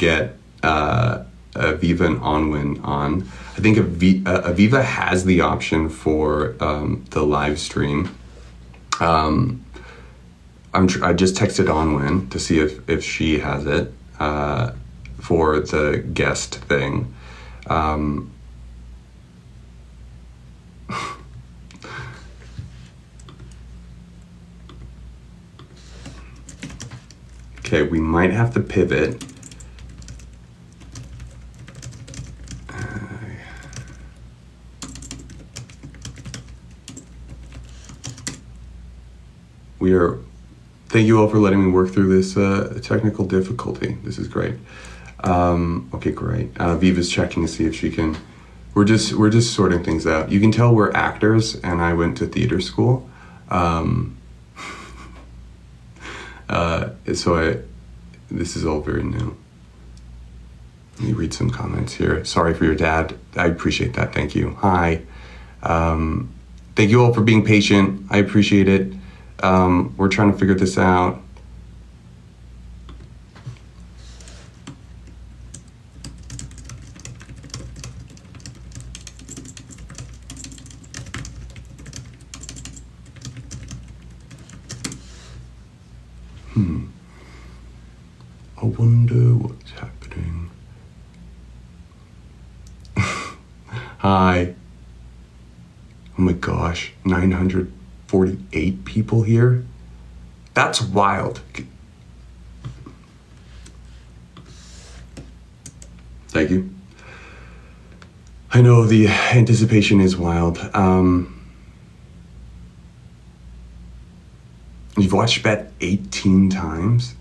get Aviva and Onwin on. I think Aviva has the option for the live stream. I just texted Onwin to see if she has it for the guest thing. Okay, we might have to pivot. Thank you all for letting me work through this technical difficulty. This is great. Okay, great. Viva's checking to see if she can. We're just sorting things out. You can tell we're actors, and I went to theater school. This is all very new. Let me read some comments here. Sorry for your dad. I appreciate that. Thank you. Hi. Thank you all for being patient. I appreciate it. We're trying to figure this out. I wonder what's happening. Hi. Oh my gosh, 948 people here? That's wild. Thank you. I know the anticipation is wild. You've watched Bet 18 times?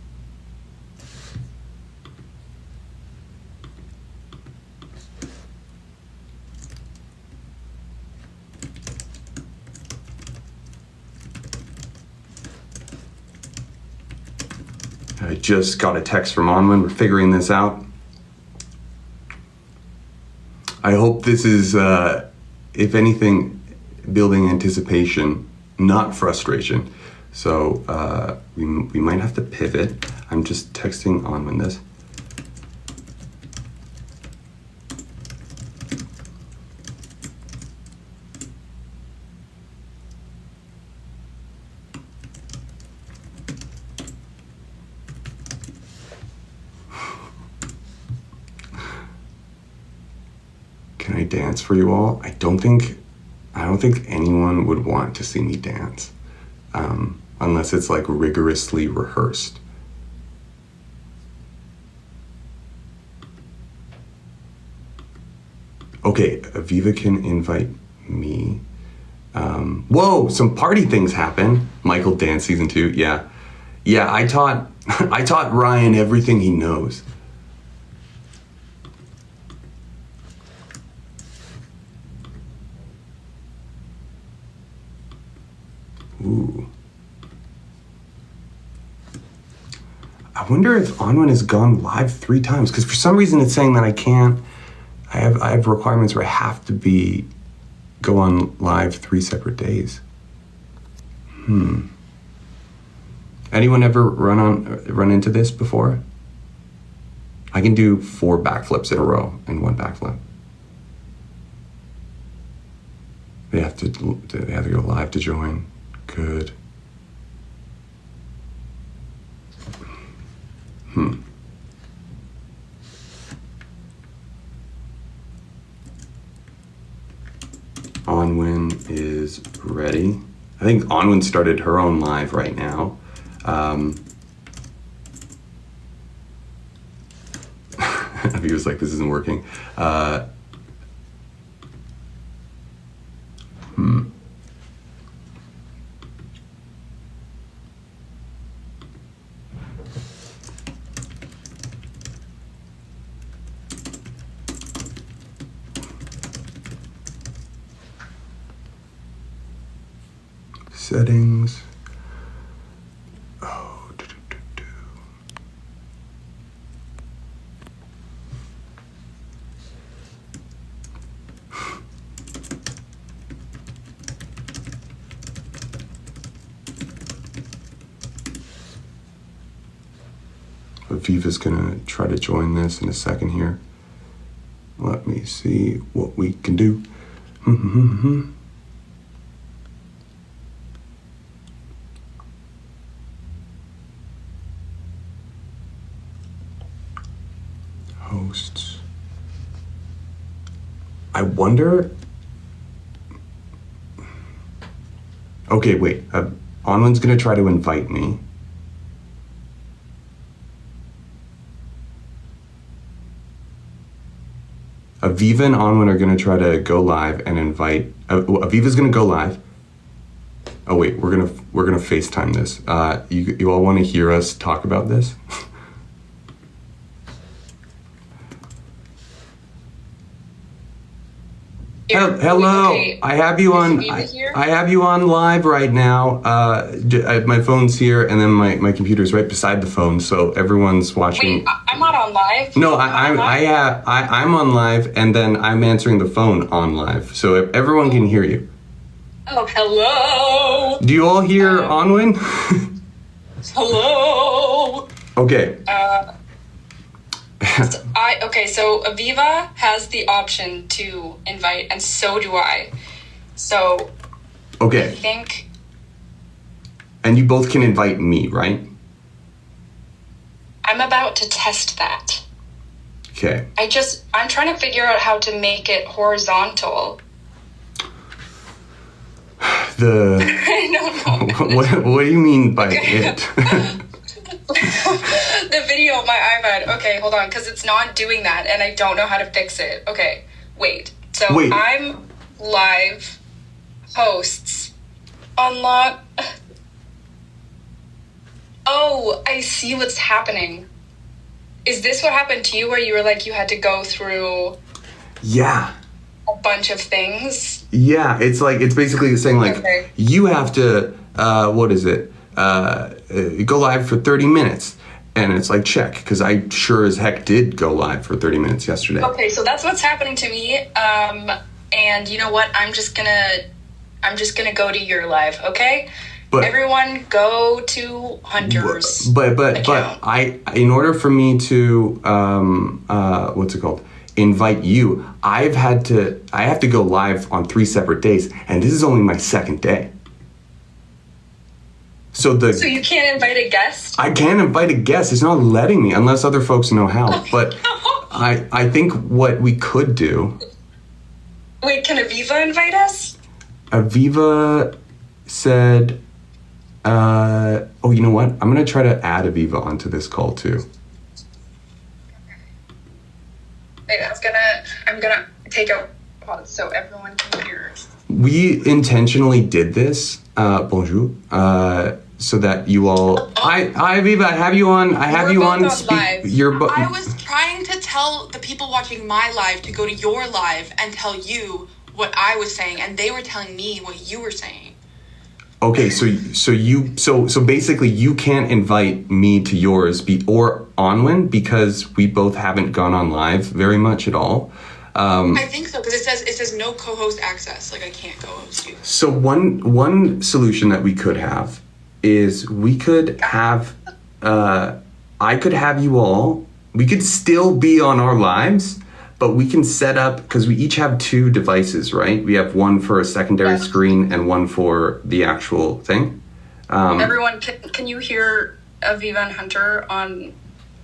I just got a text from Onwin. We're figuring this out. I hope this is, if anything, building anticipation, not frustration. So we might have to pivot. I'm just texting Onwin this. Can I dance for you all? I don't think anyone would want to see me dance, unless it's like rigorously rehearsed. Okay, Aviva can invite me. Whoa, some party things happen. Michael Dance season 2, yeah. Yeah, I taught Ryan everything he knows. Ooh. I wonder if Onwin has gone live 3 times, because for some reason it's saying that I can't. I have requirements where I have to go on live 3 separate days. Anyone ever run into this before? I can do 4 backflips in a row and 1 backflip. They have to go live to join. Good. Onwin is ready. I think Onwin started her own live right now. He was like, this isn't working. Settings. Oh, Aviva's gonna try to join this in a second here. Let me see what we can do. Hosts. I wonder. Okay, wait. Onwin's gonna try to invite me. Aviva and Onwin are gonna try to go live and invite. Aviva's gonna go live. Oh wait, we're gonna FaceTime this. You all want to hear us talk about this? Hello, okay. I have you on. I have you on live right now. My phone's here, and then my computer's right beside the phone, so everyone's watching. Wait, I'm not on live. No, I'm on live, and then I'm answering the phone on live, so everyone can hear you. Oh, hello. Do you all hear Onwin? Hello. Okay. So Aviva has the option to invite, and so do I. So okay. I think. And you both can invite me, right? I'm about to test that. Okay. I'm trying to figure out how to make it horizontal. I don't know. What do you mean by it? The video on my iPad. Okay, hold on, because it's not doing that, and I don't know how to fix it. Okay, wait. So I'm live, hosts, unlock. Oh, I see what's happening. Is this what happened to you, where you were like, you had to go through a bunch of things? Yeah, it's basically saying like, you have to, what is it? Go live for 30 minutes. And it's like, check, because I sure as heck did go live for 30 minutes yesterday. Okay, so that's what's happening to me. And you know what? I'm just gonna go to your live, okay? But everyone go to Hunter's account. In order for me to what's it called? Invite you, I have to go live on 3 separate days, and this is only my second day. So you can't invite a guest? I can invite a guest. It's not letting me unless other folks know how. But I think what we could do. Wait, can Aviva invite us? Aviva said, oh, you know what? I'm going to try to add Aviva onto this call too. Wait, I'm gonna take out pause so everyone can hear. We intentionally did this, bonjour, so that you all. Hi, Aviva. I have you on. I have you on. I was trying to tell the people watching my live to go to your live and tell you what I was saying, and they were telling me what you were saying. Okay, so basically you can't invite me to yours or Onwin because we both haven't gone on live very much at all. I think so, because it says no co-host access. Like I can't co-host you. So one solution that we could have is we could have I could have you all. We could still be on our lives, but we can set up, because we each have 2 devices, right? We have one for a secondary screen and one for the actual thing. Everyone, can you hear Aviva and Hunter on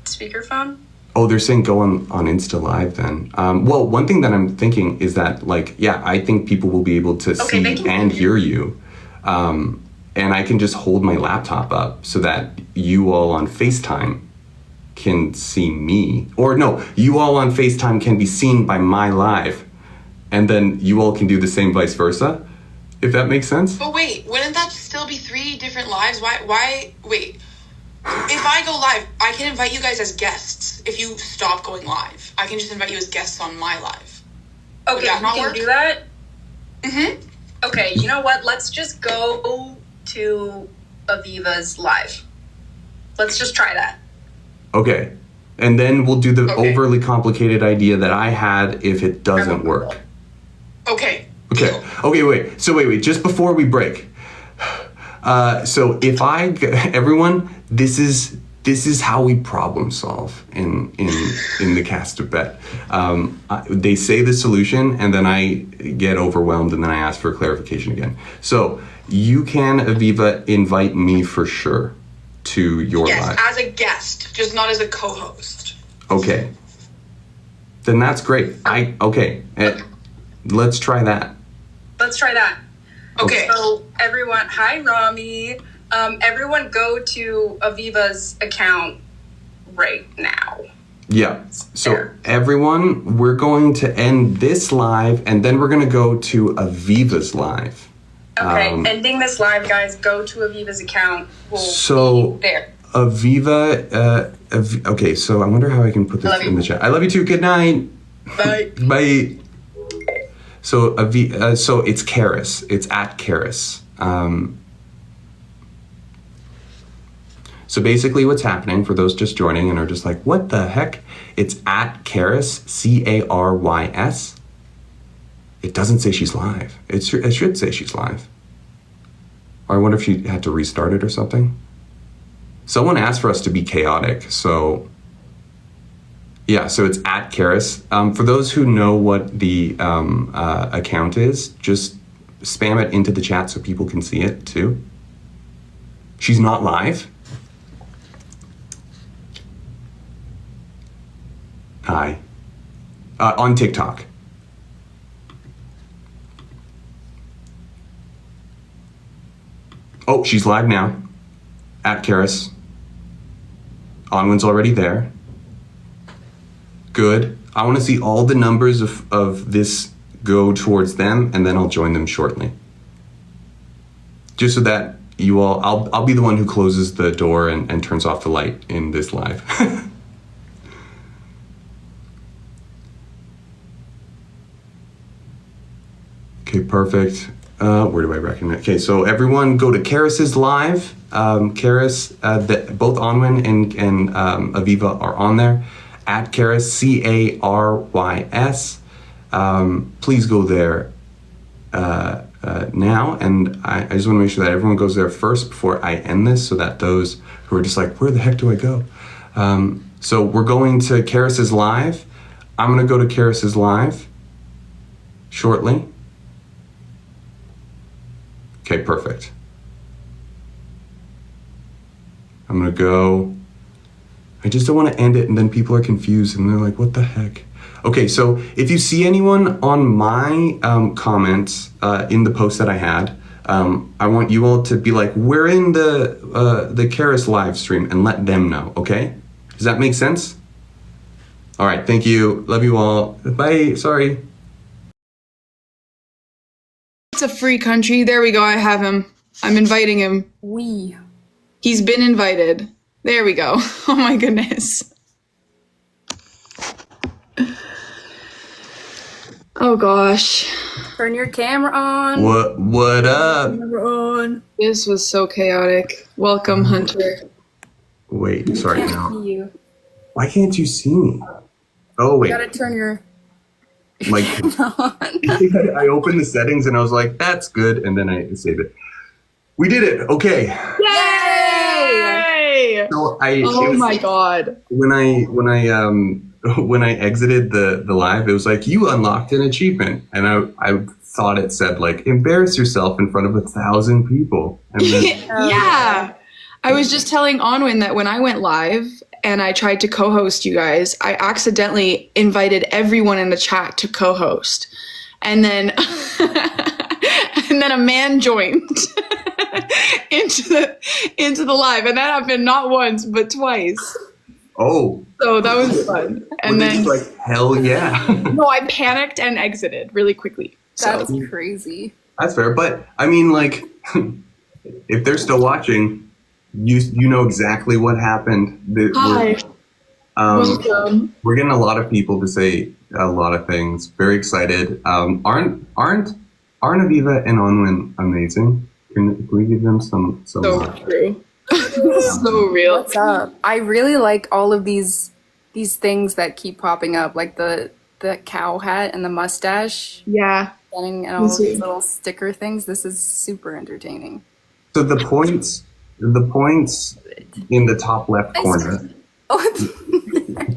speakerphone? Oh, they're saying go on Insta Live then. Well, one thing that I'm thinking is that, I think people will be able to see and hear you. And I can just hold my laptop up so that you all on FaceTime can see me. Or no, you all on FaceTime can be seen by my live. And then you all can do the same vice versa, if that makes sense. But wait, wouldn't that still be 3 different lives? Why, wait. If I go live, I can invite you guys as guests. If you stop going live, I can just invite you as guests on my live. Okay, you can do that? Mm-hmm. Okay, you know what? Let's just go to Aviva's live. Let's just try that. Okay. And then we'll do the overly complicated idea that I had if it doesn't work. Okay. Okay, wait. So wait. Just before we break. So if everyone, this is this is how we problem solve in the cast of bet. They say the solution, and then I get overwhelmed, and then I ask for clarification again. So you can, Aviva, invite me for sure to your live. As a guest, just not as a co-host. Okay. Then that's great. Let's try that. Let's try that. Okay. So everyone, hi Rami. Everyone go to Aviva's account right now. Yeah. So everyone, we're going to end this live, and then we're going to go to Aviva's live. Okay, ending this live, guys. Go to Aviva's account. We'll be there. Aviva, okay, so I wonder how I can put this in the chat. I love you too. Good night. Bye. Bye. So so it's Karis. It's at Karis. So basically what's happening, for those just joining and are just like, what the heck? It's at Karis, Carys. It doesn't say she's live. It should say she's live. Or I wonder if she had to restart it or something. Someone asked for us to be chaotic, so yeah, so it's at Karis. For those who know what the account is, just spam it into the chat so people can see it too. She's not live. Hi. On TikTok. Oh, she's live now. At Karis. Onwin's already there. Good. I want to see all the numbers of this go towards them, and then I'll join them shortly. Just so that you all, I'll be the one who closes the door and turns off the light in this live. Okay, perfect. Where do I recognize? Okay, so everyone go to Karis's live. Karis, both Onwin and Aviva are on there. At Karis, Carys. Please go there now. And I just want to make sure that everyone goes there first before I end this, so that those who are just like, where the heck do I go? So we're going to Karis's live. I'm going to go to Karis's live shortly. Okay, perfect. I'm gonna go. I just don't want to end it and then people are confused and they're like, what the heck? Okay, so if you see anyone on my comments in the post that I had, I want you all to be like, we're in the Karis live stream, and let them know, okay? Does that make sense? All right, thank you. Love you all. Bye, sorry. It's a free country. There we go. I have him. I'm inviting him. He's been invited. There we go. Oh my goodness. Oh gosh. Turn your camera on. What up? Camera on. This was so chaotic. Welcome, Hunter. Wait, sorry now. You. Why can't you see me? Oh wait. You gotta turn your like camera on. I opened the settings and I was like, that's good, and then I saved it. We did it. Okay. Yay! So my god. When I exited the live, it was like, you unlocked an achievement, and I thought it said like, embarrass yourself in front of 1,000 people. And then, yeah. I was just telling Onwin that when I went live and I tried to co-host you guys, I accidentally invited everyone in the chat to co-host. And then and then a man joined into the live, and that happened not once but twice. Oh. So that was fun. And then like, hell yeah. No, I panicked and exited really quickly. That's crazy. That's fair, but I mean, like, if they're still watching, you know exactly what happened. Hi. Welcome. We're getting a lot of people to say a lot of things. Very excited. Aren't Aviva and Onwin amazing? Can we give them some So true. So real. What's up? I really like all of these things that keep popping up, like the cow hat and the mustache. Yeah. And all of these little sticker things. This is super entertaining. So the points The points in the top left corner. Oh,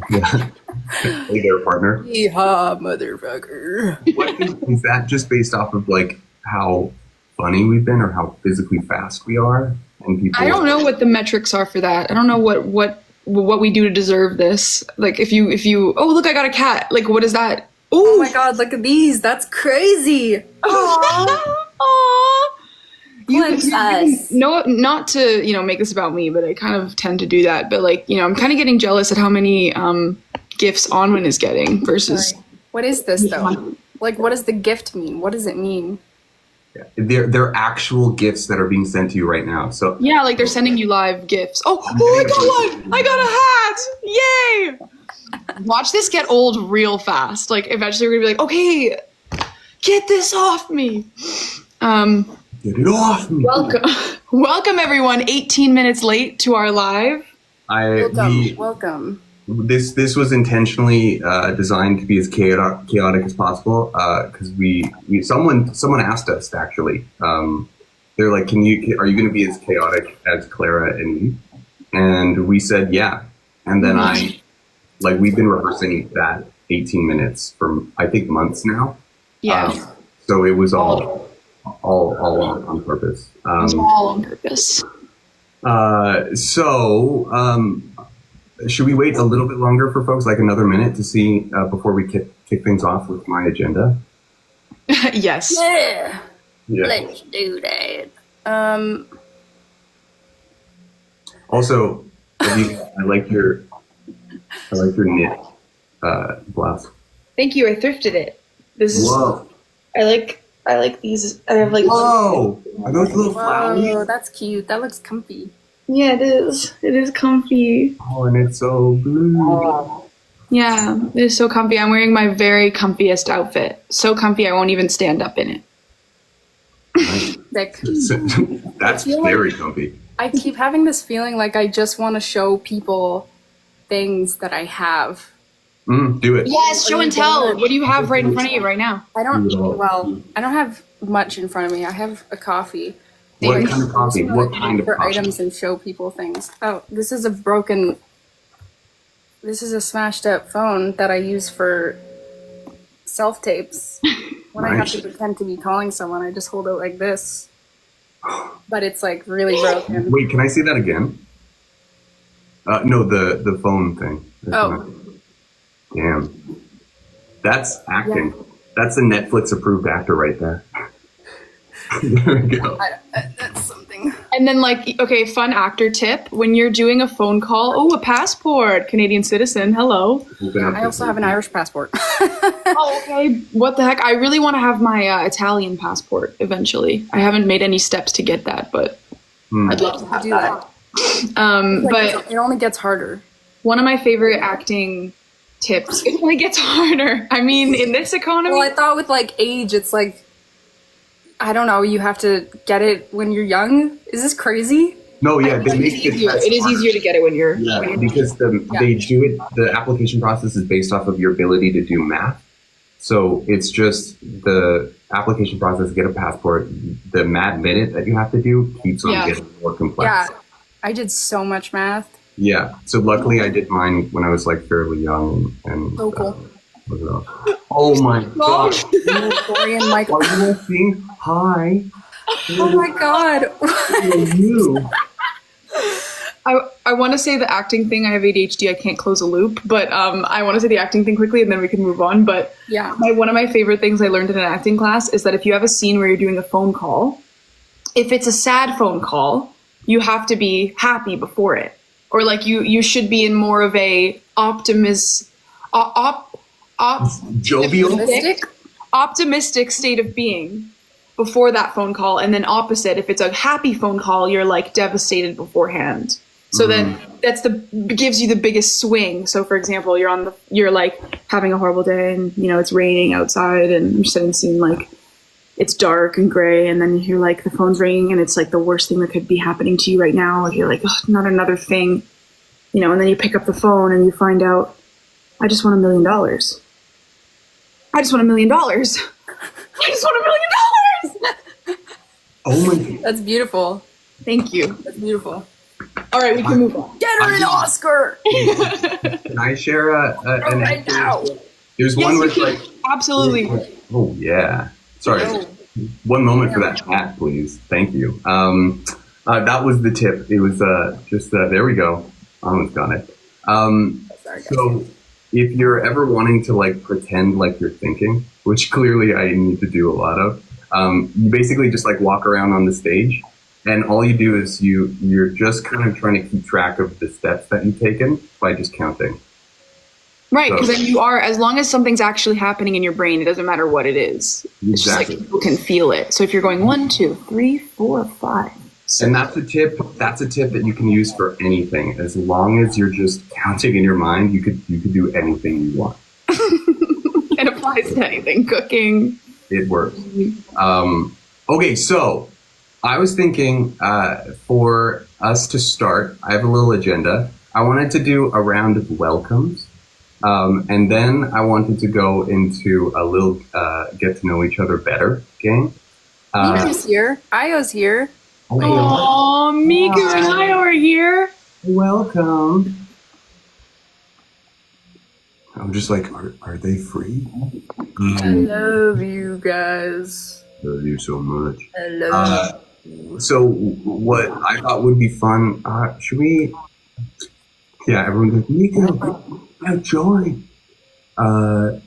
Yeah. Hey there, partner. yeehaw, motherfucker. Is that just based off of like how funny we've been or how physically fast we are? And people. I don't know what the metrics are for that. I don't know what we do to deserve this. Like if you oh look, I got a cat. Like what is that? Oh my god, look at these. That's crazy. Aww. Glimpse us. No, not to make this about me, but I kind of tend to do that. But like I'm kind of getting jealous at how many gifts Onwin is getting versus. Sorry. What is this though? Like, what does the gift mean? What does it mean? Yeah. They're actual gifts that are being sent to you right now. So yeah, like they're sending you live gifts. Oh, I got one! I got a hat! Yay! Watch this get old real fast. Like eventually we're gonna be like, okay, get this off me. Get it off me. Welcome everyone. 18 minutes late to our live. Welcome. This was intentionally designed to be as chaotic as possible because someone asked us actually. They're like, are you going to be as chaotic as Clara and me? And we said yeah. And then we've been rehearsing that 18 minutes for I think months now. Yeah. So it was all on purpose. It was all on purpose. Should we wait a little bit longer for folks, like another minute, to see before we kick things off with my agenda? Yes. Yeah. Yeah. Let's do that. Also, I like your knit blouse. Thank you. I thrifted it. This is. Whoa. I like these. I have like. Whoa! Are those little flowers? Oh, that's cute. That looks comfy. Yeah, it is. It is comfy. Oh, and it's so blue. Yeah, it is so comfy. I'm wearing my very comfiest outfit. So comfy, I won't even stand up in it. Like, That's very comfy. I keep having this feeling like I just want to show people things that I have. Do it. Yes, show and tell. What do you have right in front of you right now? I don't have much in front of me. I have a coffee. What kind of coffee? What kind of for coffee? items and show people things. Oh, this is a smashed up phone that I use for self tapes. When I have to pretend to be calling someone, I just hold it like this. But it's like really broken. Wait, can I see that again? No, the phone thing. Oh. Damn. That's acting. Yeah. That's a Netflix approved actor right there. There we go. That's something. And then okay, fun actor tip. When you're doing a phone call, a passport. Canadian citizen, hello. I also have an Irish passport. Oh, okay. What the heck? I really want to have my Italian passport eventually. I haven't made any steps to get that, but I'd love to have that. But it only gets harder. One of my favorite acting tips. It only gets harder. I mean, in this economy. Well, I thought with age, it's I don't know, you have to get it when you're young? Is this crazy? No, yeah, they make it easier. It is easier to get it when you're because they do it. The application process is based off of your ability to do math. So it's just the application process to get a passport. The mad minute that you have to do keeps on getting more complex. Yeah, I did so much math. Yeah, so luckily I did mine when I was fairly young and. So cool. Oh my gosh! Are you seeing? Hi. Oh my god! You. I want to say the acting thing. I have ADHD. I can't close a loop, but I want to say the acting thing quickly, and then we can move on. But yeah, one of my favorite things I learned in an acting class is that if you have a scene where you're doing a phone call, if it's a sad phone call, you have to be happy before it, or you should be in more of a jovial, optimistic state of being before that phone call, and then opposite. If it's a happy phone call, you're devastated beforehand. So then gives you the biggest swing. So for example, you're having a horrible day, and it's raining outside, and you're setting the scene it's dark and gray, and then you hear the phone's ringing, and it's the worst thing that could be happening to you right now. You're not another thing, and then you pick up the phone and you find out, I just won $1 million. I just won $1 million. I just won $1 million. Oh my God. That's beautiful. Thank you. That's beautiful. All right, we can move on. Get her an Oscar Can I share an right now. There's Yes, one you with can. like. Absolutely. Oh yeah. Sorry. No. One moment for that chat, please. Thank you. That was the tip. It was just there we go. Almost got it. Sorry, guys. So if you're ever wanting to like pretend like you're thinking, which clearly I need to do a lot of, you basically just like walk around on the stage, and all you do is you're just kind of trying to keep track of the steps that you've taken by just counting. Right, because So- then you are, as long as something's actually happening in your brain, it doesn't matter what it is. It's just Exactly. like people can feel it. So if you're going 1, 2, 3, 4, 5, 6. And that's a tip. That's a tip that you can use for anything. As long as you're just counting in your mind, you could do anything you want. It applies to anything. Cooking. It works. Okay, so I was thinking for us to start, I have a little agenda. I wanted to do a round of welcomes. And then I wanted to go into a little get to know each other better game. Mika's here. Io's here. Oh, hey, Oh, Mika and I are here. welcome. I'm just like, are they free? I love you guys. Love you so much. I love So what I thought would be fun, should we? Yeah, everyone's like, Mika, I join. I'll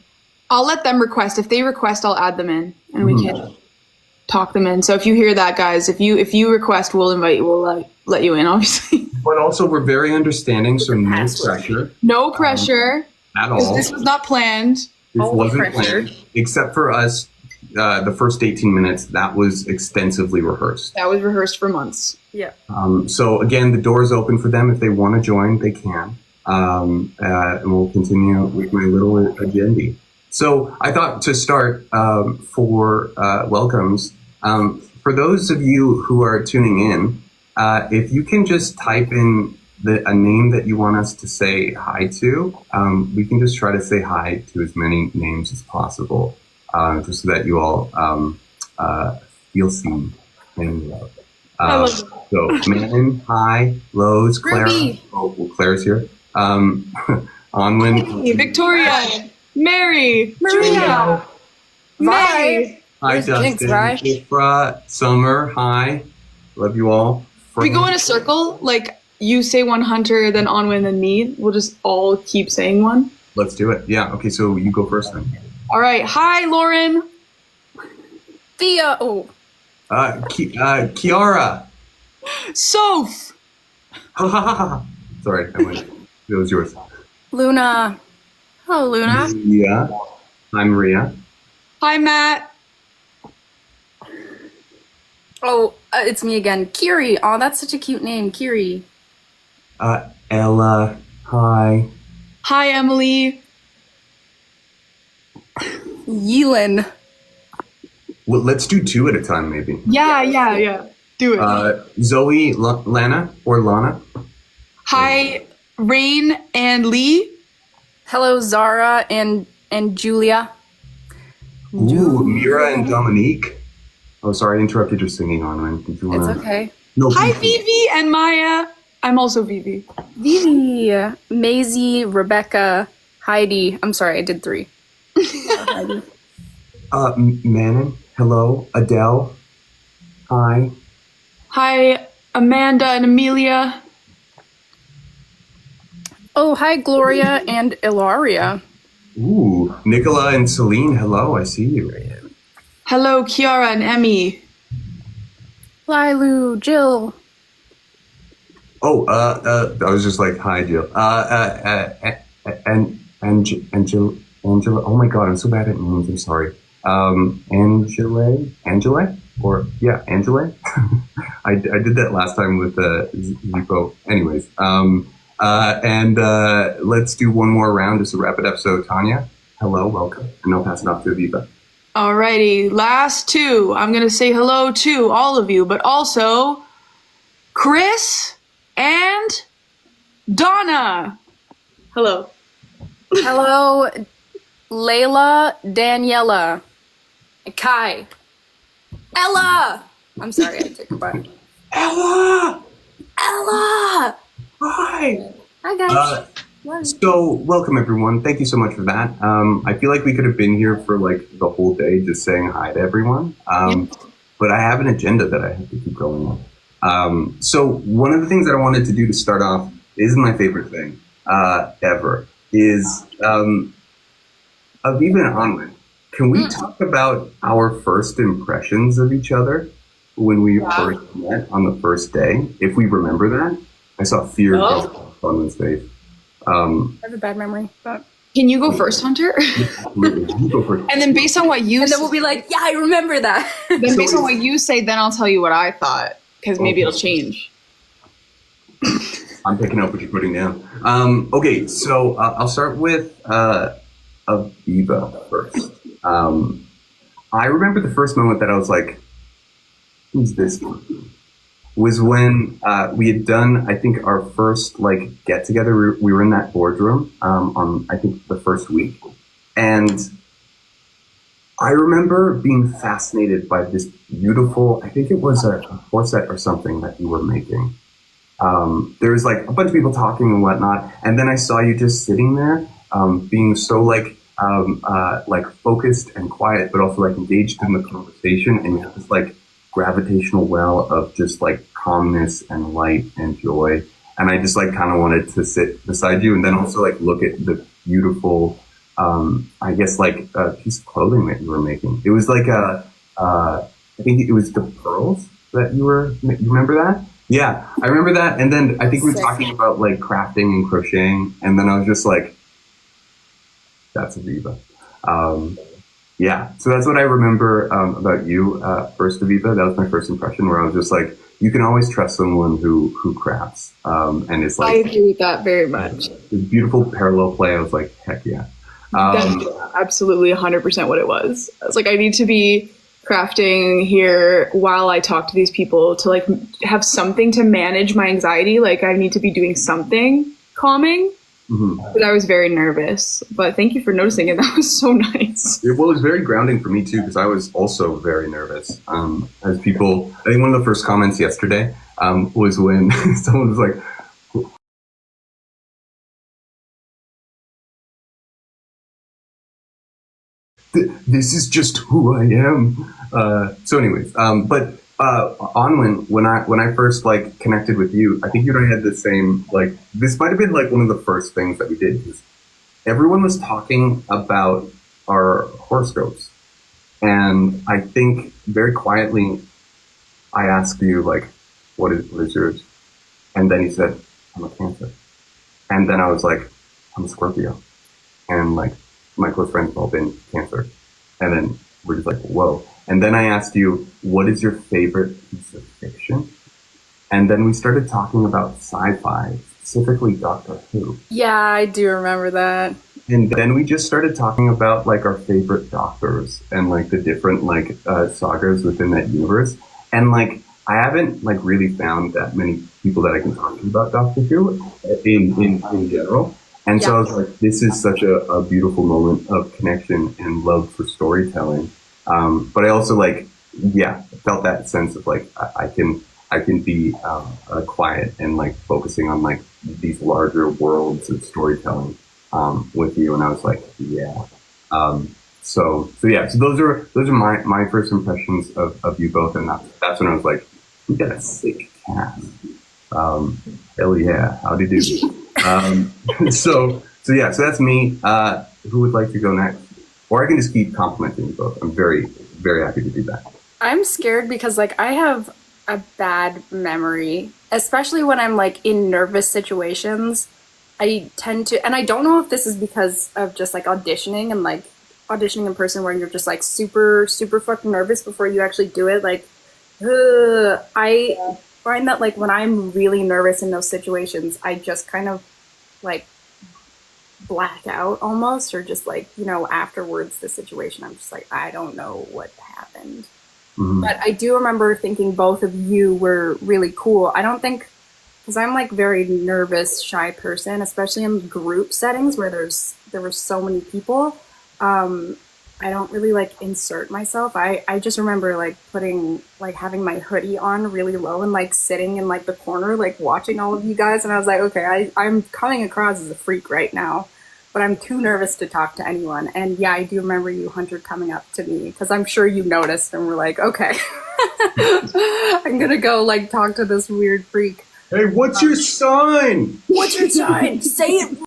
let them request. If they request, I'll add them in, and we can talk them in. So if you hear that, guys, if you request, we'll invite you. We'll let you in, obviously. But also, we're very understanding, so no pressure No pressure. at 'Cause all. this was not planned. This Only wasn't pressure. planned, except for us. The first 18 minutes, that was extensively rehearsed. That was rehearsed for months. Yeah. So again, the door is open for them. If they want to join, they can. And we'll continue with my little agenda. So I thought to start for welcomes, for those of you who are tuning in, if you can just type in a name that you want us to say hi to, we can just try to say hi to as many names as possible, just so that you all feel seen and loved. I love that. So, Manon, hi, Lowe's, Clara. Ruby. Oh, well, Clara's here. Onwin. Hey, Victoria, Mary, Maria. Julia, May. Bye. Hi, Where's Dustin. Jinx, right? Ifra, Summer, hi. Love you all. We go in a circle, like you say one Hunter, then Onwin, then me. We'll just all keep saying one. Let's do it. Yeah, okay, so you go first then. All right. Hi, Lauren. Thea. Oh. Kiara. Soph. Sorry, I went. It was yours. Luna. Hello, Luna. Yeah. Hi, Maria. Hi, Matt. Oh, it's me again. Kiri. Oh, that's such a cute name. Kiri. Ella. Hi. Hi, Emily. Yelin. Well, let's do two at a time, maybe. Yeah. Do it. Zoe, Lana, or Lana. Hi, Rain and Lee. Hello, Zara and Julia. Ooh, Mira and Dominique. Oh, sorry, I interrupted your singing, Onwin. Did you It's want to? okay. No. Hi, please. Vivi and Maya. I'm also Vivi. Vivi, Maisie, Rebecca, Heidi. I'm sorry, I did 3. Heidi. Manon. Hello. Adele. Hi. Hi, Amanda and Amelia. Oh, hi, Gloria and Ilaria. Ooh, Nicola and Celine. Hello, I see you. Hello, Kiara and Emmy. Lilu, Jill. Oh, I was just like, hi, Jill. And Angela. Oh my God, I'm so bad at names. I'm sorry. Angela, or yeah, Angela. I did that last time with Zipo. Anyways, and let's do one more round just to wrap it up. So Tanya, hello, welcome, and I'll pass it off to Aviva. Alrighty, last 2. I'm gonna say hello to all of you, but also Chris and Donna. Hello. Hello, Layla, Daniela, Kai, Ella. I'm sorry, I took a bite. Ella! Ella! Hi! Hi, guys. Love you. So, welcome everyone. Thank you so much for that. I feel like we could have been here for like the whole day just saying hi to everyone. But I have an agenda that I have to keep going on. So, one of the things that I wanted to do to start off is my favorite thing ever is Aviva and Anwen. Can we talk about our first impressions of each other when we first met on the first day? If we remember that, I saw fear on Anwen's face. I have a bad memory, but Can you go first, Hunter? Absolutely. You go first. And then based on what you and then we'll be like, yeah, I remember that. then based on what you say, then I'll tell you what I thought because maybe it'll change. I'm picking up what you're putting down. Okay, so I'll start with Aviva first. I remember the first moment that I was like, who's this one? Was when we had done, I think, our first like get together. We were in that boardroom on, I think, the first week. And I remember being fascinated by this beautiful, I think it was a corset or something that you were making. There was like a bunch of people talking and whatnot. And then I saw you just sitting there being so like focused and quiet, but also like engaged in the conversation. And you have this like gravitational well of just like calmness and light and joy. And I just like kind of wanted to sit beside you and then also like look at the beautiful, I guess like a piece of clothing that you were making. It was like I think it was the pearls that you remember that? Yeah, I remember that. And then I think we were talking about like crafting and crocheting. And then I was just like, that's Aviva. Yeah, so that's what I remember about you, first, Aviva. That was my first impression, where I was just like, you can always trust someone who crafts, and it's like I agree with that very much. Beautiful parallel play. I was like, heck yeah, That's absolutely 100% what it was. I was like, I need to be crafting here while I talk to these people to like have something to manage my anxiety. Like I need to be doing something calming. But I was very nervous, but thank you for noticing it. That was so nice. Well, it was very grounding for me too, because I was also very nervous. As people, I think one of the first comments yesterday was when someone was like, "This is just who I am." So, anyways, but Onwin, when I first like connected with you, I think you and I had the same like. This might have been like one of the first things that we did because everyone was talking about our horoscopes, and I think very quietly, I asked you like, what is yours?" And then you said, "I'm a Cancer," and then I was like, "I'm a Scorpio," and like my close friends have all been Cancer, and then we're just like, whoa. And then I asked you, what is your favorite piece of fiction? And then we started talking about sci-fi, specifically Doctor Who. Yeah, I do remember that. And then we just started talking about like our favorite doctors and like the different like sagas within that universe. And like I haven't like really found that many people that I can talk to about Doctor Who in general. And so I was like, this is such a beautiful moment of connection and love for storytelling. But I also like, felt that sense of like, I can be quiet and like focusing on like these larger worlds of storytelling with you. And I was like, yeah. So those are my first impressions of you both. And that's when I was like, we got a sick cast. Hell yeah, how'd you do? So that's me. Who would like to go next? Or I can just keep complimenting you both. I'm very, very happy to do that. I'm scared because like I have a bad memory, especially when I'm like in nervous situations. I tend to, and I don't know if this is because of just like auditioning and like auditioning in person where you're just like super, super fucking nervous before you actually do it. Like, I find that like when I'm really nervous in those situations, I just kind of like black out almost, or just like, you know, afterwards the situation, I'm just like, I don't know what happened. But I do remember thinking both of you were really cool. I don't think, because I'm like very nervous, shy person, especially in group settings where there were so many people. I don't really like insert myself. I just remember like putting like having my hoodie on really low and like sitting in like the corner like watching all of you guys, and I was like, okay, I'm coming across as a freak right now, but I'm too nervous to talk to anyone. And yeah, I do remember you, Hunter, coming up to me because I'm sure you noticed and were like, okay, I'm gonna go like talk to this weird freak. Hey, what's your sign? What's your sign? Say it.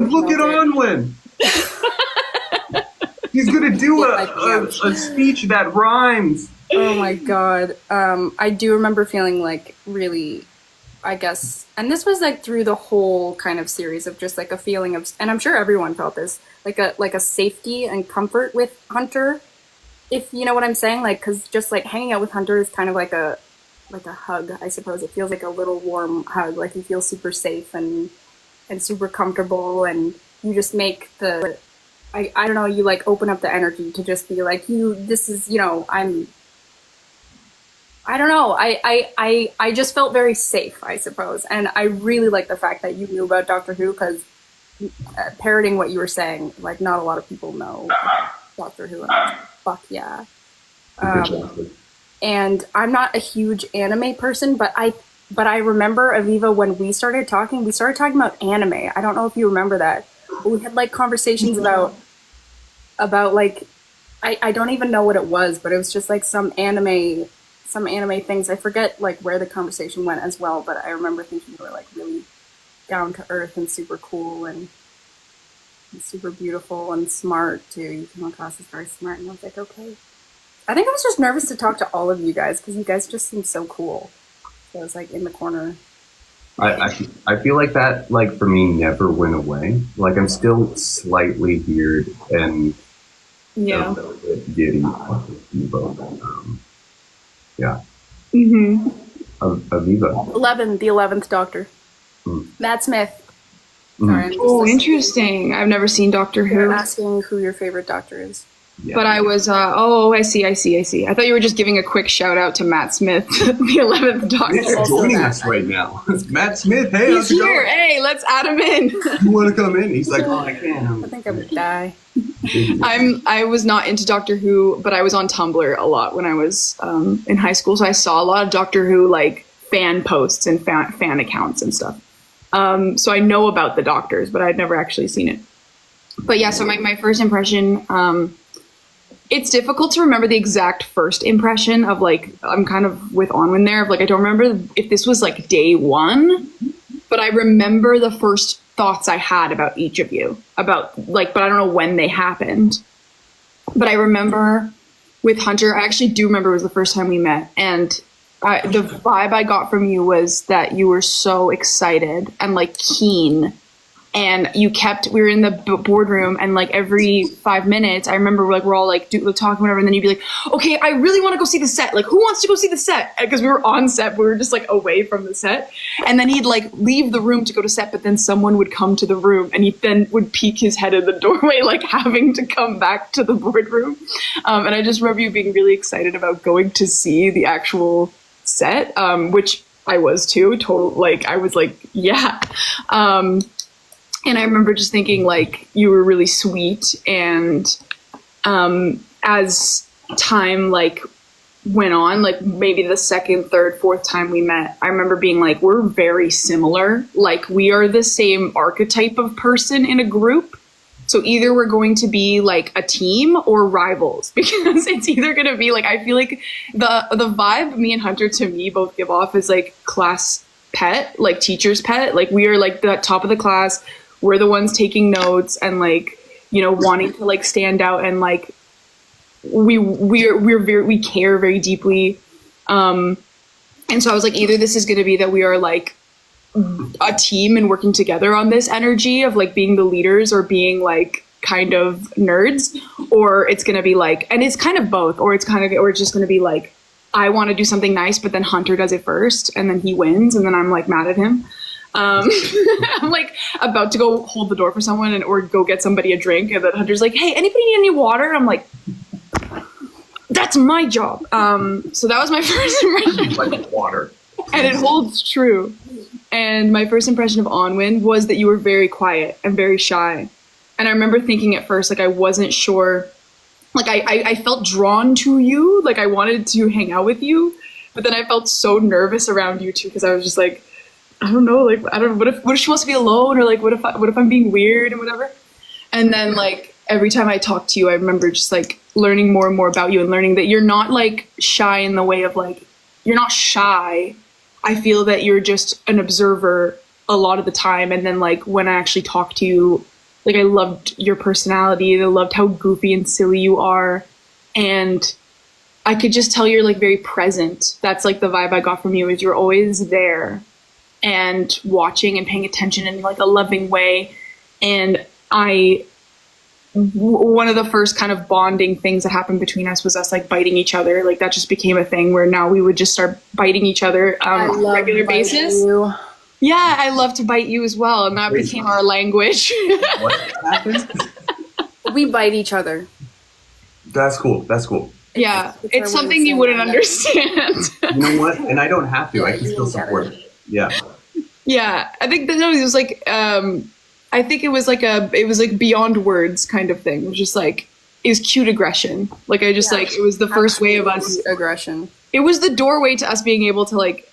Look at Onwin. He's gonna do a speech that rhymes. Oh my god. I do remember feeling like really, I guess, and this was like through the whole kind of series of just like a feeling of, and I'm sure everyone felt this, like a safety and comfort with Hunter, if you know what I'm saying, like, because just like hanging out with Hunter is kind of like a hug, I suppose. It feels like a little warm hug, like you feel super safe and super comfortable, and you just make the, I don't know, you like open up the energy to just be like, this is, I don't know, I just felt very safe, I suppose. And I really like the fact that you knew about Doctor Who, because parroting what you were saying, like not a lot of people know Doctor Who, and fuck yeah. And I'm not a huge anime person, but I remember, Aviva, when we started talking about anime. I don't know if you remember that. But we had like conversations about like, I don't even know what it was, but it was just like some anime things. I forget like where the conversation went as well, but I remember thinking you were like really down to earth and super cool and super beautiful and smart too. You came across as very smart, and I was like, okay. I think I was just nervous to talk to all of you guys because you guys just seem so cool. So I was like in the corner. I feel like that, like for me, never went away. Like I'm still slightly weird and Yeah. a little bit giddy. Yeah. Mm-hmm. Aviva. The 11th Doctor. Matt Smith. Sorry, I'm just Oh, listening. interesting. I've never seen Doctor Who. You're asking who your favorite Doctor is. Yeah. But I was, I see. I thought you were just giving a quick shout out to Matt Smith, the 11th Doctor. He's joining us right now. Matt Smith, hey, how's it He's here. going? Hey, let's add him in. You want to come in? He's like, oh, I can't. I think I would die. I was not into Doctor Who, but I was on Tumblr a lot when I was in high school, so I saw a lot of Doctor Who like fan posts and fan accounts and stuff. So I know about the Doctors, but I'd never actually seen it. But yeah, so my first impression, it's difficult to remember the exact first impression of like, I'm kind of with Onwin there, of like, I don't remember if this was like day one, but I remember the first thoughts I had about each of you, about like, but I don't know when they happened. But I remember with Hunter, I actually do remember it was the first time we met, and the vibe I got from you was that you were so excited and like keen. And we were in the boardroom, and like every 5 minutes, I remember like we're all like talking whatever, and then you'd be like, okay, I really want to go see the set. Like, who wants to go see the set? Because we were on set, but we were just like away from the set. And then he'd like leave the room to go to set, but then someone would come to the room, and he then would peek his head in the doorway, like having to come back to the boardroom. And I just remember you being really excited about going to see the actual set, which I was too. I was like, yeah. And I remember just thinking, like, you were really sweet. And as time, like, went on, like, maybe the second, third, fourth time we met, I remember being like, we're very similar. Like, we are the same archetype of person in a group. So either we're going to be, like, a team or rivals. Because it's either going to be, like, I feel like the vibe me and Hunter, to me, both give off is, like, class pet, like, teacher's pet. Like, we are, like, the top of the class. We're the ones taking notes and like, you know, wanting to like stand out, and like we care very deeply. And so I was like, either this is going to be that we are like a team and working together on this energy of like being the leaders or being like kind of nerds, or it's going to be like, and it's kind of both, or it's just going to be like, I want to do something nice, but then Hunter does it first and then he wins. And then I'm like mad at him. I'm like about to go hold the door for someone or go get somebody a drink, and then Hunter's like, hey, anybody need any water? And I'm like, that's my job. So that was my first impression. Like water. And it holds true. And my first impression of Onwin was that you were very quiet and very shy. And I remember thinking at first, like, I wasn't sure, like, I felt drawn to you, like, I wanted to hang out with you, but then I felt so nervous around you too, because I was just like, I don't know, like, I don't know, what if she wants to be alone, or like, what if I'm being weird and whatever. And then, like, every time I talked to you, I remember just, like, learning more and more about you and learning that you're not, like, shy in the way of, like, you're not shy. I feel that you're just an observer a lot of the time. And then, like, when I actually talk to you, like, I loved your personality. I loved how goofy and silly you are. And I could just tell you're, like, very present. That's, like, the vibe I got from you, is you're always there and watching and paying attention in, like, a loving way. And one of the first kind of bonding things that happened between us was us, like, biting each other. Like, that just became a thing where now we would just start biting each other on a regular basis. You. Yeah, I love to bite you as well, and that became our language. What happened? We bite each other. That's cool. That's cool. Yeah, It's it's our something way you of wouldn't saying understand. You know what? And I don't have to. I can you still get support it. it. Yeah. Yeah, I think that no, it was like I think it was like beyond words kind of thing. It was just like, it was cute aggression. Like, I just, like, it was the first way of us. Aggression. It was the doorway to us being able to, like,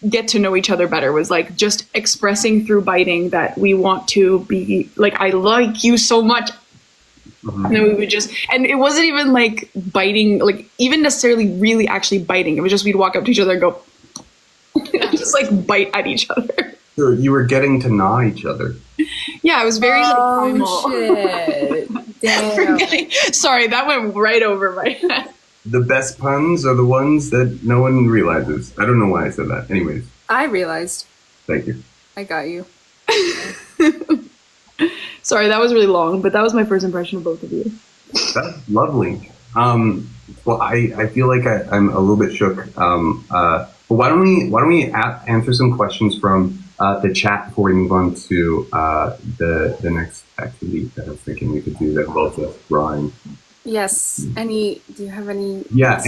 get to know each other better, was like just expressing through biting that we want to be, like, I like you so much. Mhm. And then we would just, and it wasn't even like biting, like, even necessarily really actually biting. It was just, we'd walk up to each other and go, just like bite at each other. So you were getting to gnaw each other. Yeah, it was very like primal. Shit. Damn. Sorry, that went right over my head. The best puns are the ones that no one realizes. I don't know why I said that. Anyways, I realized. thank you. I got you. Sorry, that was really long, but that was my first impression of both of you. That's lovely. Well, I feel like I'm a little bit shook. But why don't we answer some questions from the chat before we move on to the next activity that I was thinking we could do that both of us drawing. Yes. Do you have any? Yeah.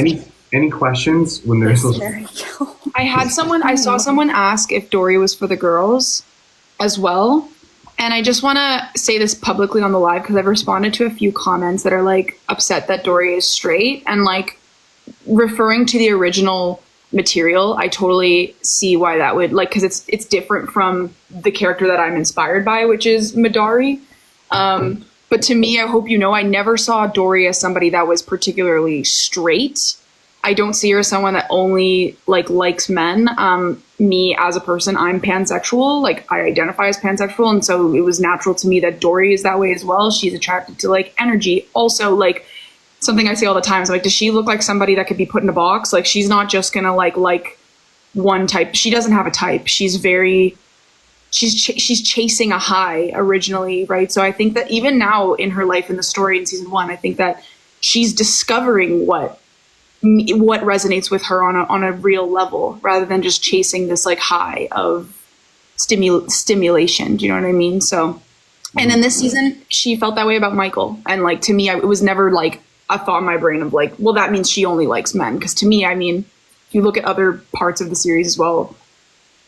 Any questions when there's? There you go. I saw someone ask if Dory was for the girls as well. And I just want to say this publicly on the live, because I've responded to a few comments that are like upset that Dory is straight, and like referring to the original material. I totally see why that would, like, because it's different from the character that I'm inspired by, which is Midori. But to me, I hope you know, I never saw Dory as somebody that was particularly straight. I don't see her as someone that only like likes men. Me as a person, I'm pansexual. Like, I identify as pansexual, and so it was natural to me that Dory is that way as well. She's attracted to like energy. Also, like, something I say all the time is like, does she look like somebody that could be put in a box? Like, she's not just gonna like one type. She doesn't have a type. She's chasing a high originally, right? So I think that even now in her life in the story in season 1, I think that she's discovering what resonates with her on a real level, rather than just chasing this like high of stimulation. Do you know what I mean? So, and in this season, she felt that way about Michael. And like, to me, it was never like a thought in my brain of like, well, that means she only likes men. Because to me, I mean, if you look at other parts of the series as well,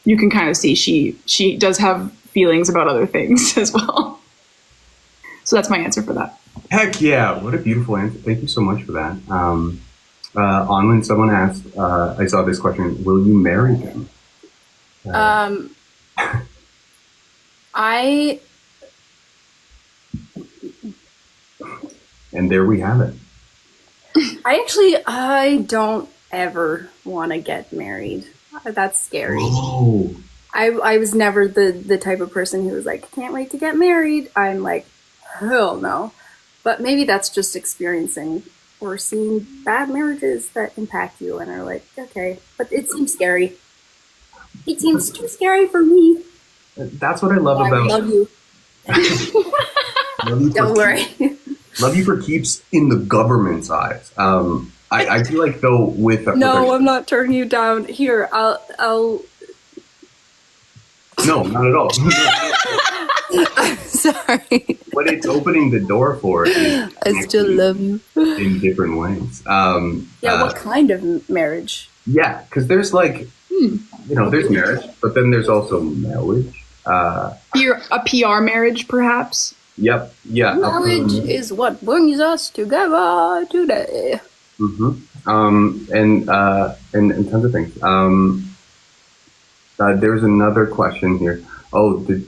you can kind of see she does have feelings about other things as well. So that's my answer for that. Heck yeah! What a beautiful answer. Thank you so much for that. On when someone asked, I saw this question: will you marry him? And there we have it. I don't ever want to get married. That's scary. Oh. I was never the type of person who was like, can't wait to get married. I'm like, hell no. But maybe that's just experiencing or seeing bad marriages that impact you and are like, okay. But it seems scary. It seems too scary for me. That's what I love about. I love you. Love you Don't worry. Love you for keeps in the government's eyes. I feel like though with No, I'm not turning you down. Here, I'll. No, not at all. I'm sorry. What it's opening the door for is I still love you. in different ways. Yeah, what kind of marriage? Yeah, because there's like there's marriage, but then there's also marriage. A PR marriage, perhaps. Yep. Yeah. Marriage is what brings us together today. And tons of things. There's another question here. Oh, do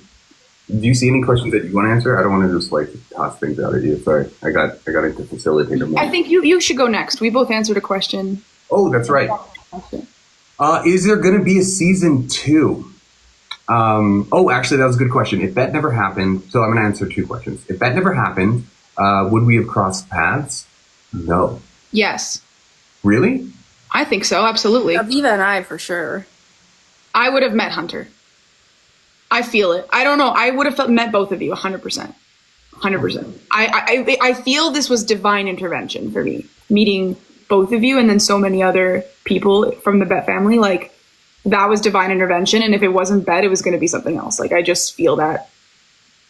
you see any questions that you want to answer? I don't want to just like toss things out at you. Sorry, I got into facilitator mode. I think you should go next. We both answered a question. Oh, that's right. Is there going to be a season 2? Actually, that was a good question. If that never happened, so I'm going to answer 2 questions. If that never happened, would we have crossed paths? No. Yes. Really? I think so, absolutely. Aviva and I, for sure. I would have met Hunter. I feel it. I don't know. I would have met both of you 100%. 100%. I feel this was divine intervention for me, meeting both of you and then so many other people from the Bet family. Like, that was divine intervention. And if it wasn't Bet, it was going to be something else. Like, I just feel that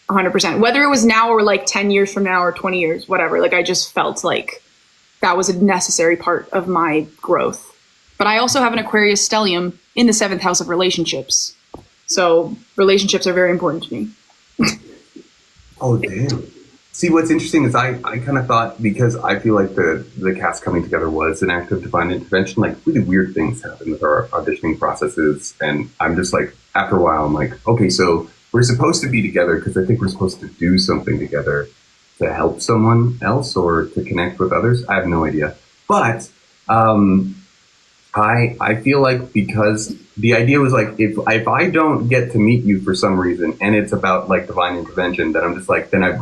100%. Whether it was now or like 10 years from now or 20 years, whatever. Like, I just felt like that was a necessary part of my growth. But I also have an Aquarius stellium in the 7th house of relationships. So relationships are very important to me. Oh, damn. See, what's interesting is I kind of thought, because I feel like the cast coming together was an act of divine intervention, like really weird things happen with our auditioning processes. And I'm just like, after a while, I'm like, okay, so we're supposed to be together because I think we're supposed to do something together to help someone else or to connect with others. I have no idea. But I feel like, because the idea was like, if I don't get to meet you for some reason and it's about like divine intervention, then I'm just like, then I've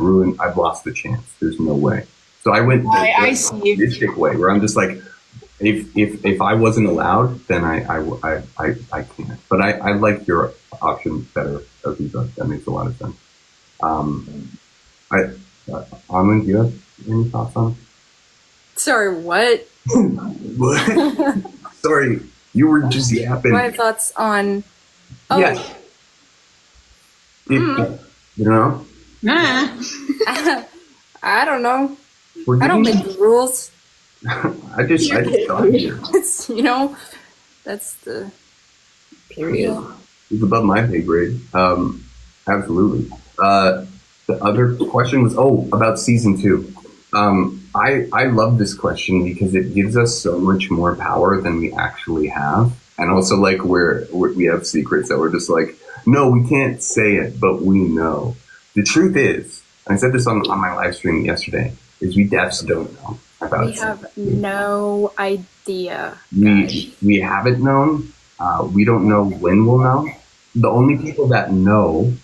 lost the chance. There's no way. So I went I see. optimistic way where I'm just like, if I wasn't allowed, then I can't. But I like your option better, Aviva. That makes a lot of sense. Anwen, do you have any thoughts on it? Sorry, what? What? Sorry, you were just yapping. My thoughts on... Oh. Yeah. You know? Nah. I don't know. We're I don't getting- make the rules. I just thought you. It's, that's the period. It's above my pay grade. Absolutely. The other question was, about season 2. I love this question because it gives us so much more power than we actually have. And also, like, we have secrets that we're just like, no, we can't say it, but we know. The truth is, and I said this on my live stream yesterday, is we devs don't know about it. We have no idea. We haven't known. We don't know when we'll know. The only people that know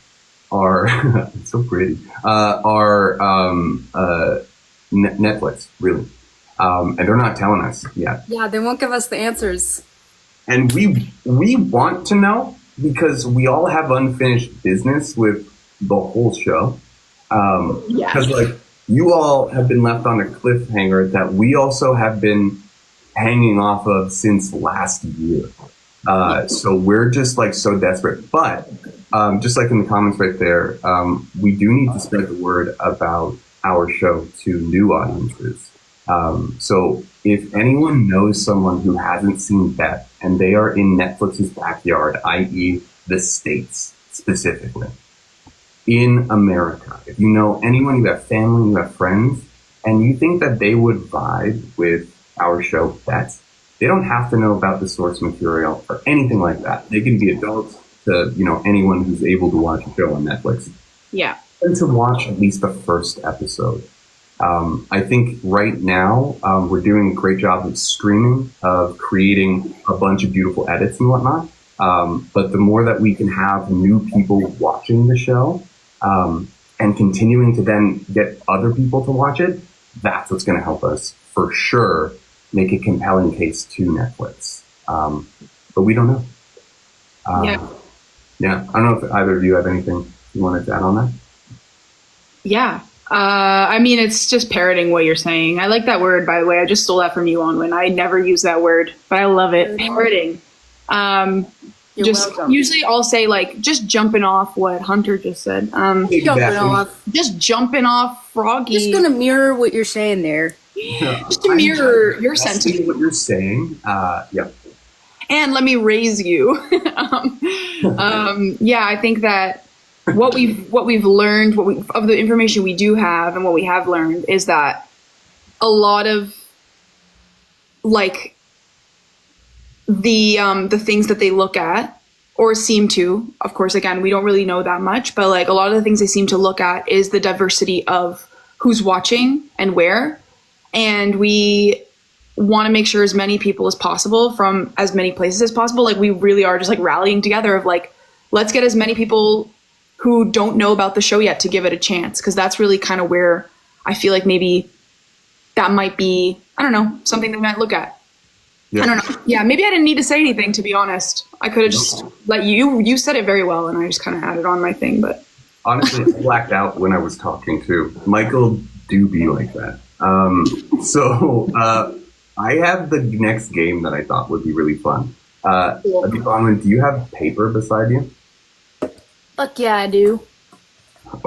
are it's so pretty. Are Netflix, really, and they're not telling us yet. Yeah, they won't give us the answers. And we want to know because we all have unfinished business with the whole show. Because like you all have been left on a cliffhanger that we also have been hanging off of since last year. So we're just like so desperate. But just like in the comments right there, we do need to spread the word about our show to new audiences. So if anyone knows someone who hasn't seen Bet and they are in Netflix's backyard, i.e. the States specifically, in America, if you know anyone, you have family, you have friends, and you think that they would vibe with our show Bet, they don't have to know about the source material or anything like that. They can be adults to, anyone who's able to watch a show on Netflix. Yeah. And to watch at least the first episode. I think right now we're doing a great job of streaming, of creating a bunch of beautiful edits and whatnot. But the more that we can have new people watching the show and continuing to then get other people to watch it, that's what's going to help us for sure make a compelling case to Netflix. But we don't know. Yeah. I don't know if either of you have anything you wanted to add on that. Yeah. I mean, it's just parroting what you're saying. I like that word, by the way. I just stole that from you, Onwin. I never use that word, but I love it. Parroting. You're welcome. Usually I'll say like just jumping off what Hunter just said. Jumping off. Just jumping off Froggy. Just gonna mirror what you're saying there. Just to mirror your sentiment. What you're saying. Yeah. and let me raise you. Yeah, I think that what we've learned, of the information we do have, and what we have learned is that a lot of like the things that they look at or seem to, of course, again, we don't really know that much, but like a lot of the things they seem to look at is the diversity of who's watching and where. And we want to make sure as many people as possible from as many places as possible. Like we really are just like rallying together of like, let's get as many people who don't know about the show yet to give it a chance. Cause that's really kind of where I feel like maybe that might be, I don't know, something they might look at. Yeah. I don't know. Yeah, maybe I didn't need to say anything, to be honest. I could have just let you said it very well, and I just kind of added on my thing. But honestly, I blacked out when I was talking too. Michael do be like that. I have the next game that I thought would be really fun. Cool. Do you have paper beside you? Fuck yeah, I do.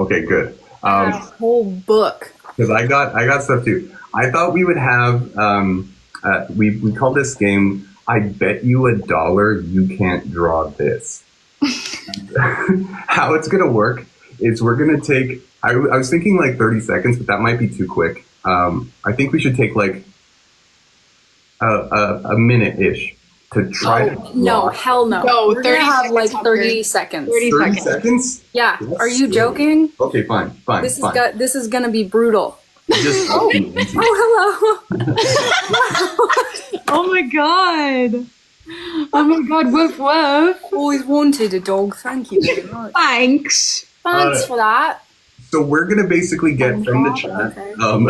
Okay, good. I have a whole book. Because I got stuff too. I thought we would have. We call this game, I bet you $1 you can't draw this. How it's going to work is we're going to take, I was thinking like 30 seconds, but that might be too quick. I think we should take like a minute-ish to try to draw. No, hell no. No, we're 30 gonna have seconds, like 30 seconds. 30 seconds? Yeah, That's are you scary. joking? Okay, fine. This is gonna be brutal. Just Oh, hello. oh my god, woof woof. Always wanted a dog. Thank you very much. Thanks. Thanks for that. So we're going to basically get from the chat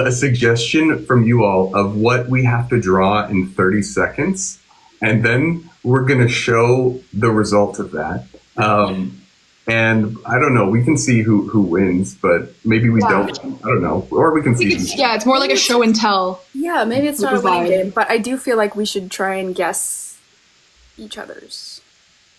a suggestion from you all of what we have to draw in 30 seconds. And then we're going to show the result of that. And I don't know, we can see who wins, but maybe we don't. I don't know. Or we can see. It's more like a show and tell. Yeah, maybe it's not a winning vibe. game, but I do feel like we should try and guess each other's.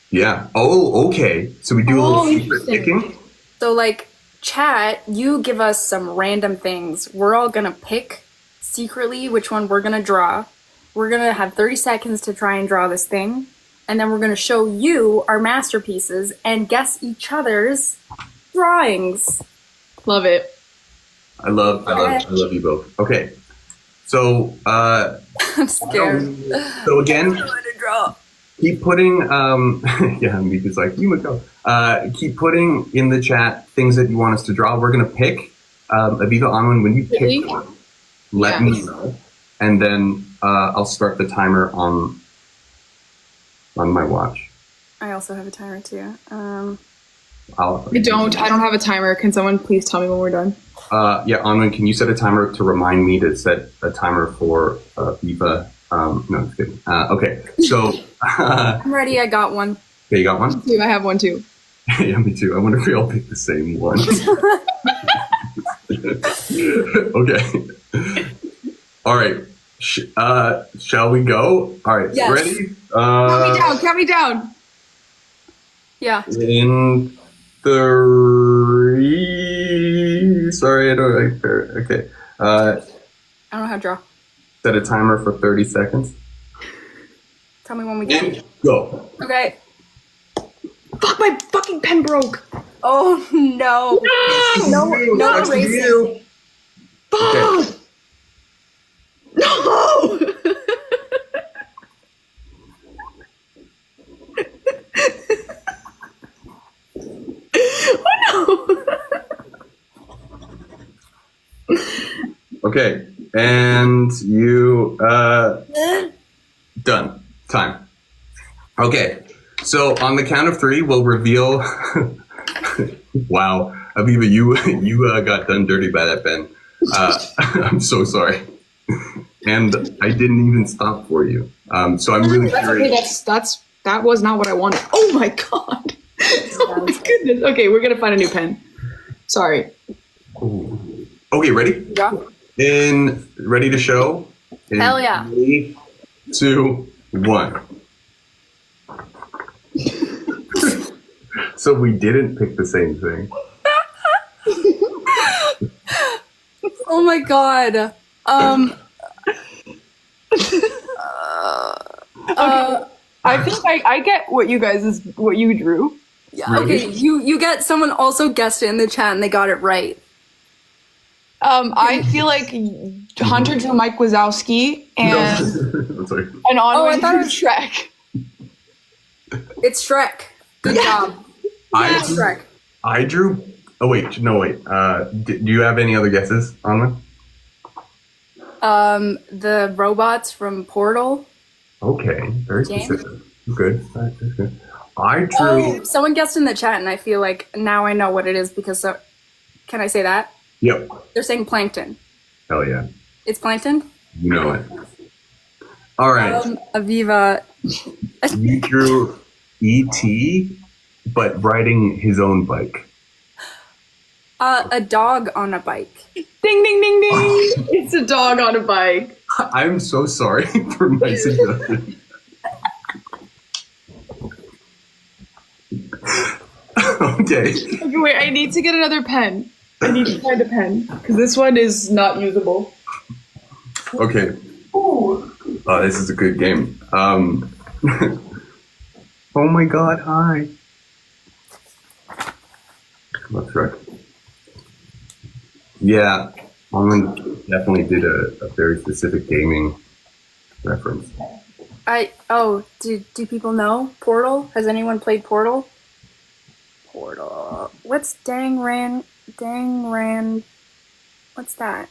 Yeah. Oh, okay. So we do a little secret interesting. picking. So, like, chat, you give us some random things. We're all gonna pick secretly which one we're gonna draw. We're gonna have 30 seconds to try and draw this thing. And then we're going to show you our masterpieces and guess each other's drawings. Love it. I love you both. Okay. So, I'm scared. So again, Draw. keep putting, yeah, Mika's like, you would go. Keep putting in the chat things that you want us to draw. We're going to pick, Aviva Onwin, when you pick one, let me know. And then I'll start the timer on my watch. I also have a timer too. I don't have a timer. Can someone please tell me when we're done? Yeah, Anwen, can you set a timer to remind me to set a timer for Eva? No, I'm just kidding. Okay, so I'm ready. I got one. okay, you got one? I have one too. Yeah, me too. I wonder if we all pick the same one. Okay. All right. Shall we go? All right. Yes. Ready? Count me down. Yeah. In 3. Sorry, I don't. Okay. I don't know how to draw. Set a timer for 30 seconds. Tell me when we get. Go. Okay. Fuck, my fucking pen broke. Oh no. No erasing. Fuck. Okay. No. Okay, and you done. Time. Okay, so on the count of 3, we'll reveal. Wow, Aviva, you got done dirty by that pen. I'm so sorry, and I didn't even stop for you. So I'm really curious. That was not what I wanted. Oh my god. Oh my goodness. Okay, we're gonna find a new pen. Sorry. Ooh. Okay, ready? Yeah. Ready to show? In Hell yeah. 3, 2, 1. So we didn't pick the same thing. Oh my god. I think I get what you drew. Yeah. Really? Okay. You get someone also guessed it in the chat and they got it right. I feel like Hunter drew Mike Wazowski and I'm sorry. Onwin thought it drew was- Shrek. It's Shrek. Good job. I Shrek. I drew. Oh wait, no wait. Do you have any other guesses on one? The robots from Portal. Okay, very Game? specific. Good. That's good. I drew. Oh, someone guessed in the chat, and I feel like now I know what it is because. Can I say that? Yep. They're saying plankton. Hell yeah. It's plankton. You know it. All right. Aviva. You drew E.T., but riding his own bike. A dog on a bike. Ding ding ding ding! It's a dog on a bike. I'm so sorry for my suggestion. Okay. Okay, wait. I need to get another pen. I need to find a pen because this one is not usable. Okay. Ooh. Oh, this is a good game. Oh my god, hi. Let's try. Yeah, Armin definitely did a very specific gaming reference. Do people know Portal? Has anyone played Portal? Portal. What's Dang Ran? What's that?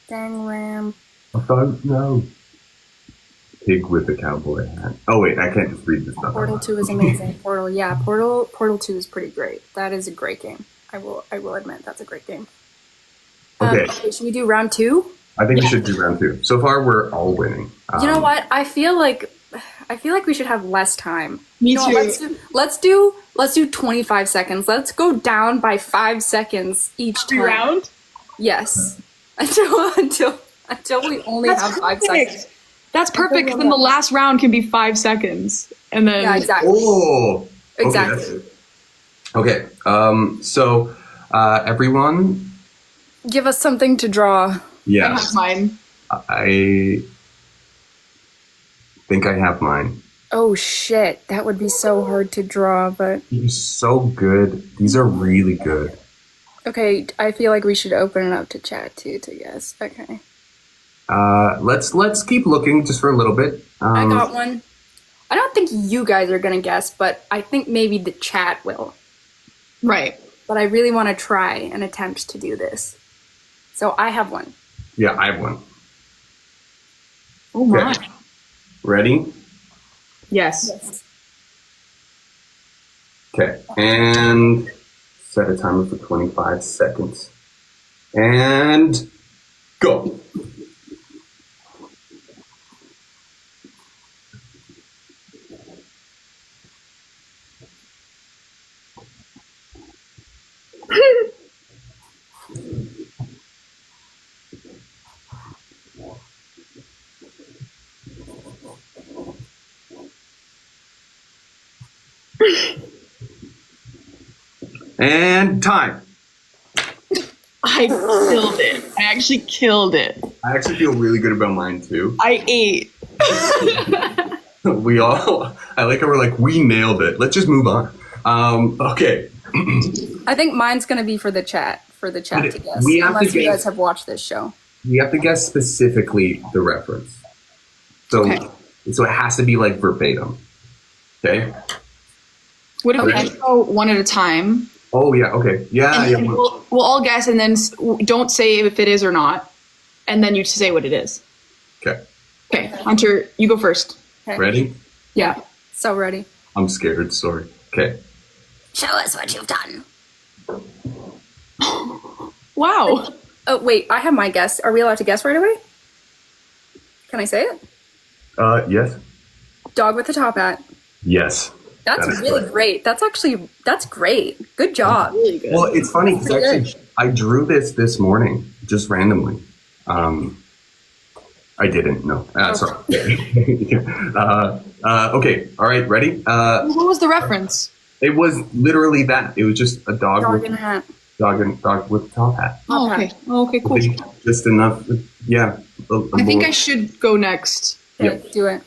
Dang Ram. I thought, no. Pig with the cowboy hat. Oh wait, I can't just read this stuff. Portal 2 is amazing. Portal 2 is pretty great. That is a great game. I will admit that's a great game. Okay. Should we do round 2? I think we should do round 2. So far, we're all winning. You know what? I feel like we should have less time. Me You know what? too. Let's do 25 seconds. Let's go down by 5 seconds each time. Round? Yes. Until we only have 5 seconds. That's perfect. 'Cause then the last round can be 5 seconds, and then Yeah, exactly. Oh! Okay, Exactly. Okay, so everyone, Give us something to draw. I yeah, have mine. I think I have mine. Oh shit, that would be so hard to draw, but These are so good. These are really good. okay, I feel like we should open it up to chat too to guess. Okay. Let's keep looking just for a little bit. I got one. I don't think you guys are gonna guess, but I think maybe the chat will. Right. But I really want to try and attempt to do this. So I have one. Yeah, I have one. Oh my. Okay. Ready? Yes. Okay, and set a timer for 25 seconds. And go. And time. I killed it. I actually killed it. I actually feel really good about mine too. I ate. We all, I like how we're like, we nailed it. Let's just move on. Okay. I think mine's gonna be for the chat to guess. We have to unless you guess. guys have watched this show. We have to guess specifically the reference. So, Okay. so it has to be like verbatim. Okay. What if Okay. we just go one at a time? Oh yeah. Okay. Yeah. And Yeah. then we'll all guess, and then don't say if it is or not, and then you say what it is. Okay. Okay, Hunter, you go first. Okay. Ready? Yeah. So ready. I'm scared. Sorry. Okay. Show us what you've done. Wow. Oh wait, I have my guess. Are we allowed to guess right away? Can I say it? Yes. Dog with a top hat. Yes. That's That is really correct. great. That's great. Good job. Really good. Well, it's funny because Pretty actually I drew this morning just randomly. I didn't know. Sorry. Okay. All right. Ready? What was the reference? It was literally that. It was just a dog, Dog with in a hat. dog with a top hat. Oh, okay. Oh, okay, cool. Just enough. Yeah. I think I should go next. Okay, Yep. do it.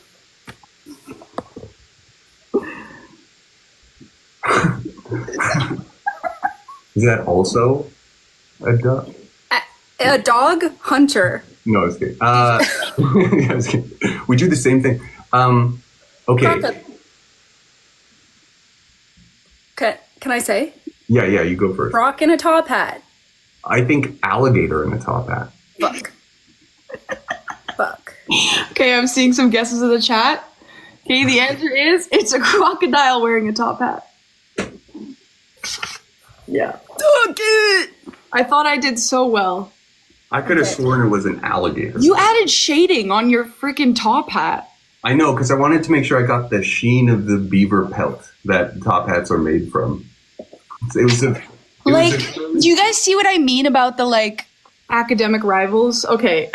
Is that also a duck? A dog hunter. No, I was kidding. Yeah, I was kidding. We do the same thing. Okay. Can I say? Yeah, you go first. Rock in a top hat. I think alligator in a top hat. Fuck. Okay, I'm seeing some guesses in the chat. Okay, the answer is it's a crocodile wearing a top hat. Yeah. I thought I did so well. I could have sworn it was an alligator. You added shading on your freaking top hat. I know, because I wanted to make sure I got the sheen of the beaver pelt that top hats are made from. It was a... Do you guys see what I mean about the, like, academic rivals? Okay.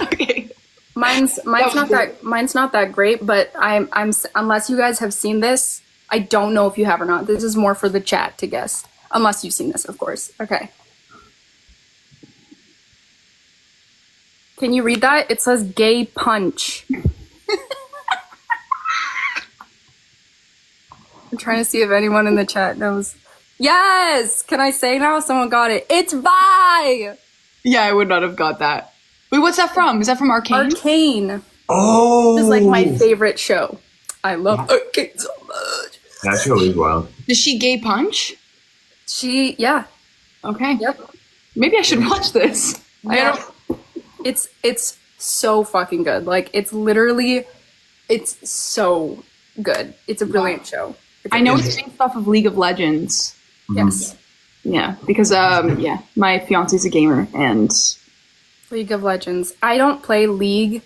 Okay. Mine's not that great, but I'm unless you guys have seen this, I don't know if you have or not. This is more for the chat to guess. Unless you've seen this, of course. Okay. Can you read that? It says gay punch. I'm trying to see if anyone in the chat knows. Yes! Can I say now? Someone got it. It's Vi! Yeah, I would not have got that. Wait, what's that from? Is that from Arcane? Arcane. Oh! It's like my favorite show. I love Arcane so much. That show is wild. Does she gay punch? Yeah. Okay. Yep. Maybe I should watch this. Yeah. It's so fucking good. Like, it's so good. It's a brilliant show. I know it's based off of League of Legends. Yes. Yeah, because my fiance's a gamer and League of Legends. I don't play League,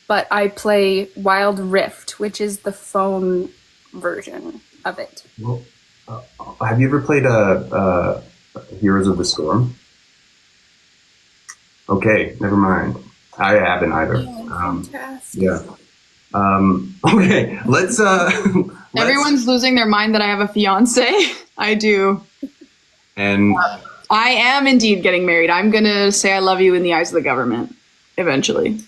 but I play Wild Rift, which is the phone version of it. Well, have you ever played Heroes of the Storm? Okay, never mind. I haven't either. Fantastic. Yeah. Okay, let's everyone's losing their mind that I have a fiance. I do. And I am indeed getting married. I'm gonna say I love you in the eyes of the government eventually.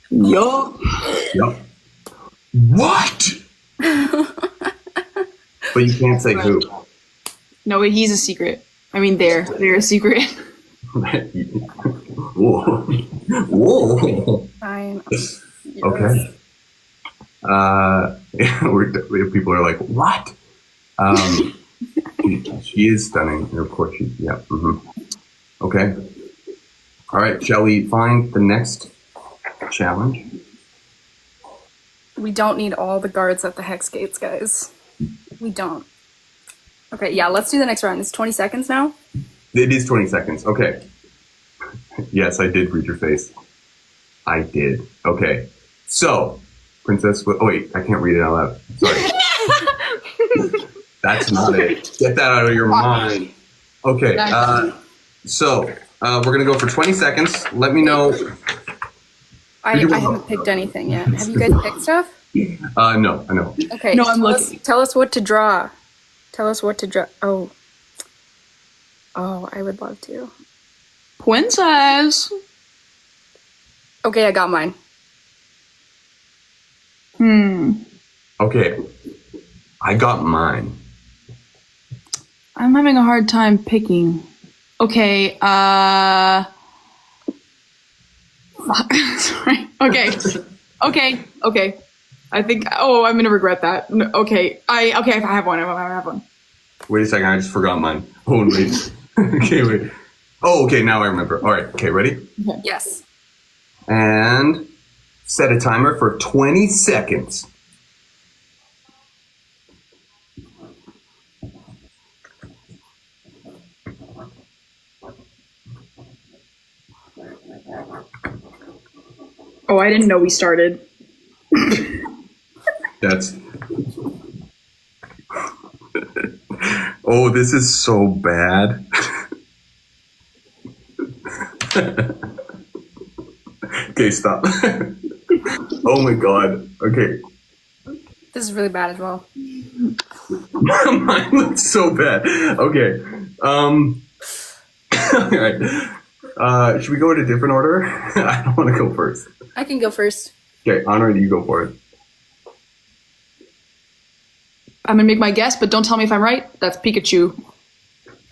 Yup. What? But you can't say who. No, he's a secret. I mean, they're a secret. Whoa. Whoa. Fine. Okay. People are like, what? She is stunning. And of course, yeah. Mm-hmm. Okay. All right. Shall we find the next challenge? We don't need all the guards at the hex gates, guys. We don't. Okay, yeah, let's do the next round. It's 20 seconds now? It is 20 seconds. Okay. Yes, I did read your face. I did. Okay. So, Princess... Oh, wait. I can't read it out loud. Sorry. That's not it. Get that out of your mind. Okay. So, we're going to go for 20 seconds. Let me know... I haven't picked anything yet. Have you guys picked stuff? No, I know. Okay. No, I'm looking. Tell us what to draw. Tell us what to draw. Oh, I would love to. Princess. Okay, I got mine. Okay. I got mine. I'm having a hard time picking. Okay, sorry. Okay. I think. Oh, I'm gonna regret that. No, okay. I have one. I have one. Wait a second. I just forgot mine. Oh wait. Okay, wait. Oh, okay. Now I remember. All right. Okay, ready? Okay. Yes. And set a timer for 20 seconds. Oh, I didn't know we started. That's... Oh, this is so bad. Okay, stop. Oh my god. Okay. This is really bad as well. Mine looks so bad. Okay. All right. Should we go in a different order? I don't want to go first. I can go first. Okay, Honor, you go for it. I'm gonna make my guess, but don't tell me if I'm right. That's Pikachu.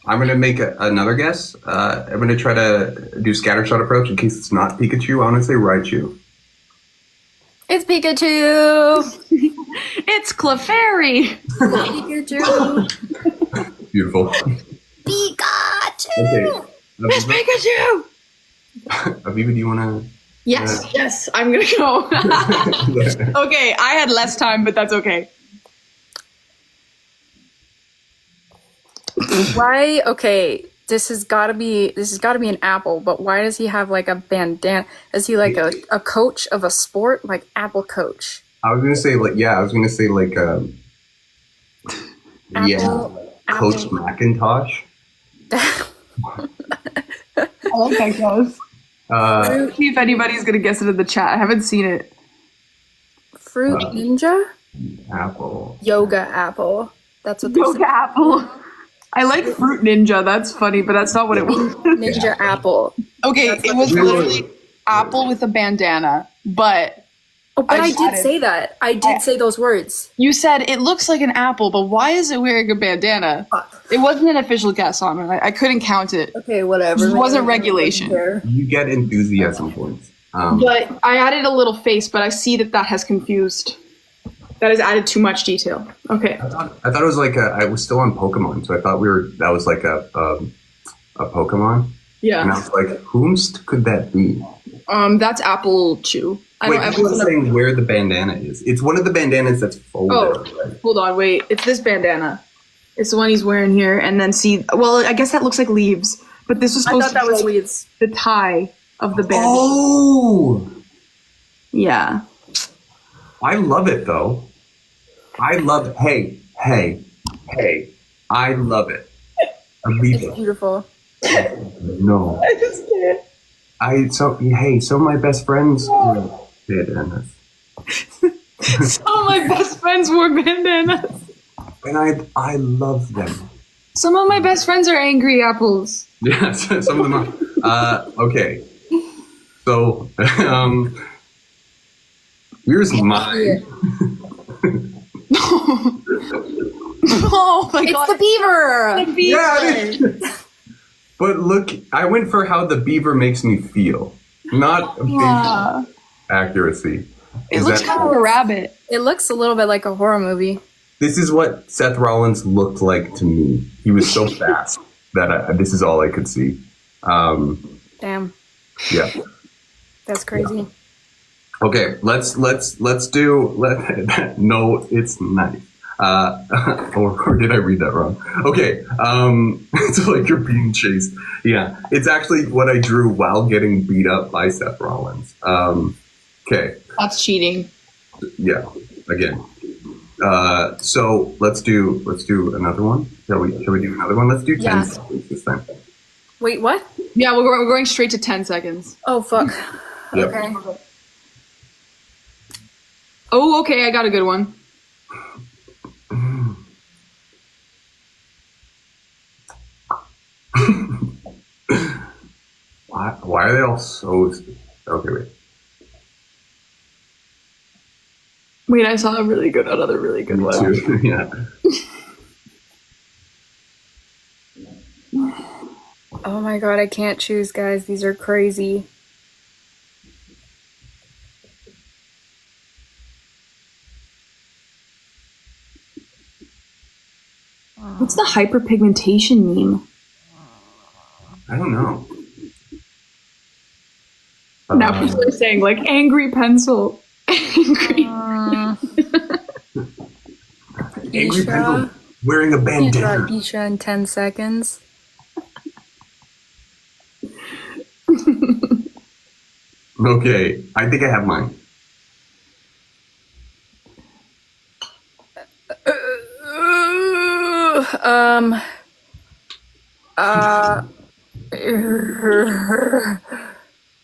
I'm gonna make another guess. I'm gonna try to do scattershot approach in case it's not Pikachu. I'm gonna say Raichu. It's Pikachu. It's Clefairy. Pikachu. Beautiful. Pikachu. Okay. It's Pikachu. Aviva, do you wanna? Yes, I'm gonna go. Okay, I had less time, but that's okay. Why? Okay, this has got to be an apple. But why does he have like a bandana? Is he like a coach of a sport, like apple coach? I was gonna say like Coach Apple. Macintosh. I like that guess. See if anybody's gonna guess it in the chat. I haven't seen it. Fruit ninja. Apple. Yoga apple. That's what they're Yoga apple. I like Fruit Ninja. That's funny, but that's not what it was. saying. Ninja apple. Okay, it was literally apple with a bandana, but Oh, but I got did it. say that. I did say those words. you said it looks like an apple, but why is it wearing a bandana? It wasn't an official guess on it. I couldn't count it. Okay, whatever. It wasn't regulation. You get enthusiasm points. But I added a little face, but I see that has confused. That has added too much detail. Okay. I thought it was like I was still on Pokemon, so I thought that was like a Pokemon. Yeah. And I was like, whomst could that be? That's Apple Chew. Wait, I was saying where the bandana is. It's one of the bandanas that's folded. Oh, hold on, wait. It's this bandana. It's the one he's wearing here, and then see. Well, I guess that looks like leaves, but this was I supposed thought that to be was like weeds. the tie of the bandana. Oh, Yeah. I love it though. I love. Hey. I love it. It's beautiful. No. I just can't. Some of my best friends were bandanas. Some of my best friends wore bandanas. And I love them. Some of my best friends are angry apples. Yes, some of them are. Okay. So, here's mine. Oh my It's god. the beaver. The beaver. Yeah, it is. But look, I went for how the beaver makes me feel, not a big Yeah. accuracy. It Is looks that- kind of a rabbit. It looks a little bit like a horror movie. This is what Seth Rollins looked like to me. He was so fast that this is all I could see. Damn, Yeah. that's crazy. Okay, let's do. No, it's nice. Or did I read that wrong? Okay, it's like you're being chased. Yeah, it's actually what I drew while getting beat up by Seth Rollins. Okay, That's cheating. yeah, again. So let's do another one. Shall we do another one? Let's do 10 Yeah. seconds this time. Wait, what? Yeah, we're going straight to 10 seconds. Oh fuck. Yep. Okay. Oh, okay, I got a good one. Why are they all so? Okay, wait. Wait, I saw another really good one. Two. Yeah. Oh my god, I can't choose, guys. These are crazy. What's the hyperpigmentation meme? I don't know. Now people are saying like angry pencil. Angry. Angry pencil wearing a Can't draw bandana. Isha in 10 seconds. Okay, I think I have mine. Um.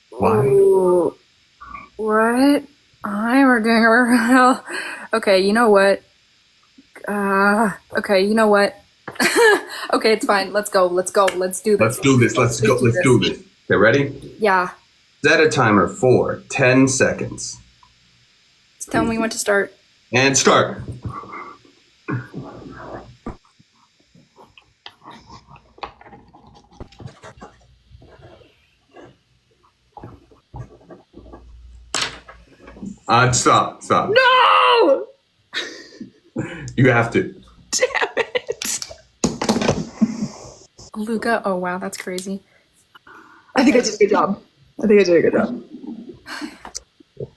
Why? Ooh, what? I'm doing Okay, you know what? Okay, you know what? Okay, it's fine. Let's go. Let's do this. Let's do this. Let's do this. Okay, ready? Yeah. Set a timer for 10 seconds. Just tell me when to start. And start. Stop. No! You have to. Damn it. Luca, oh wow, that's crazy. I think I did a good job.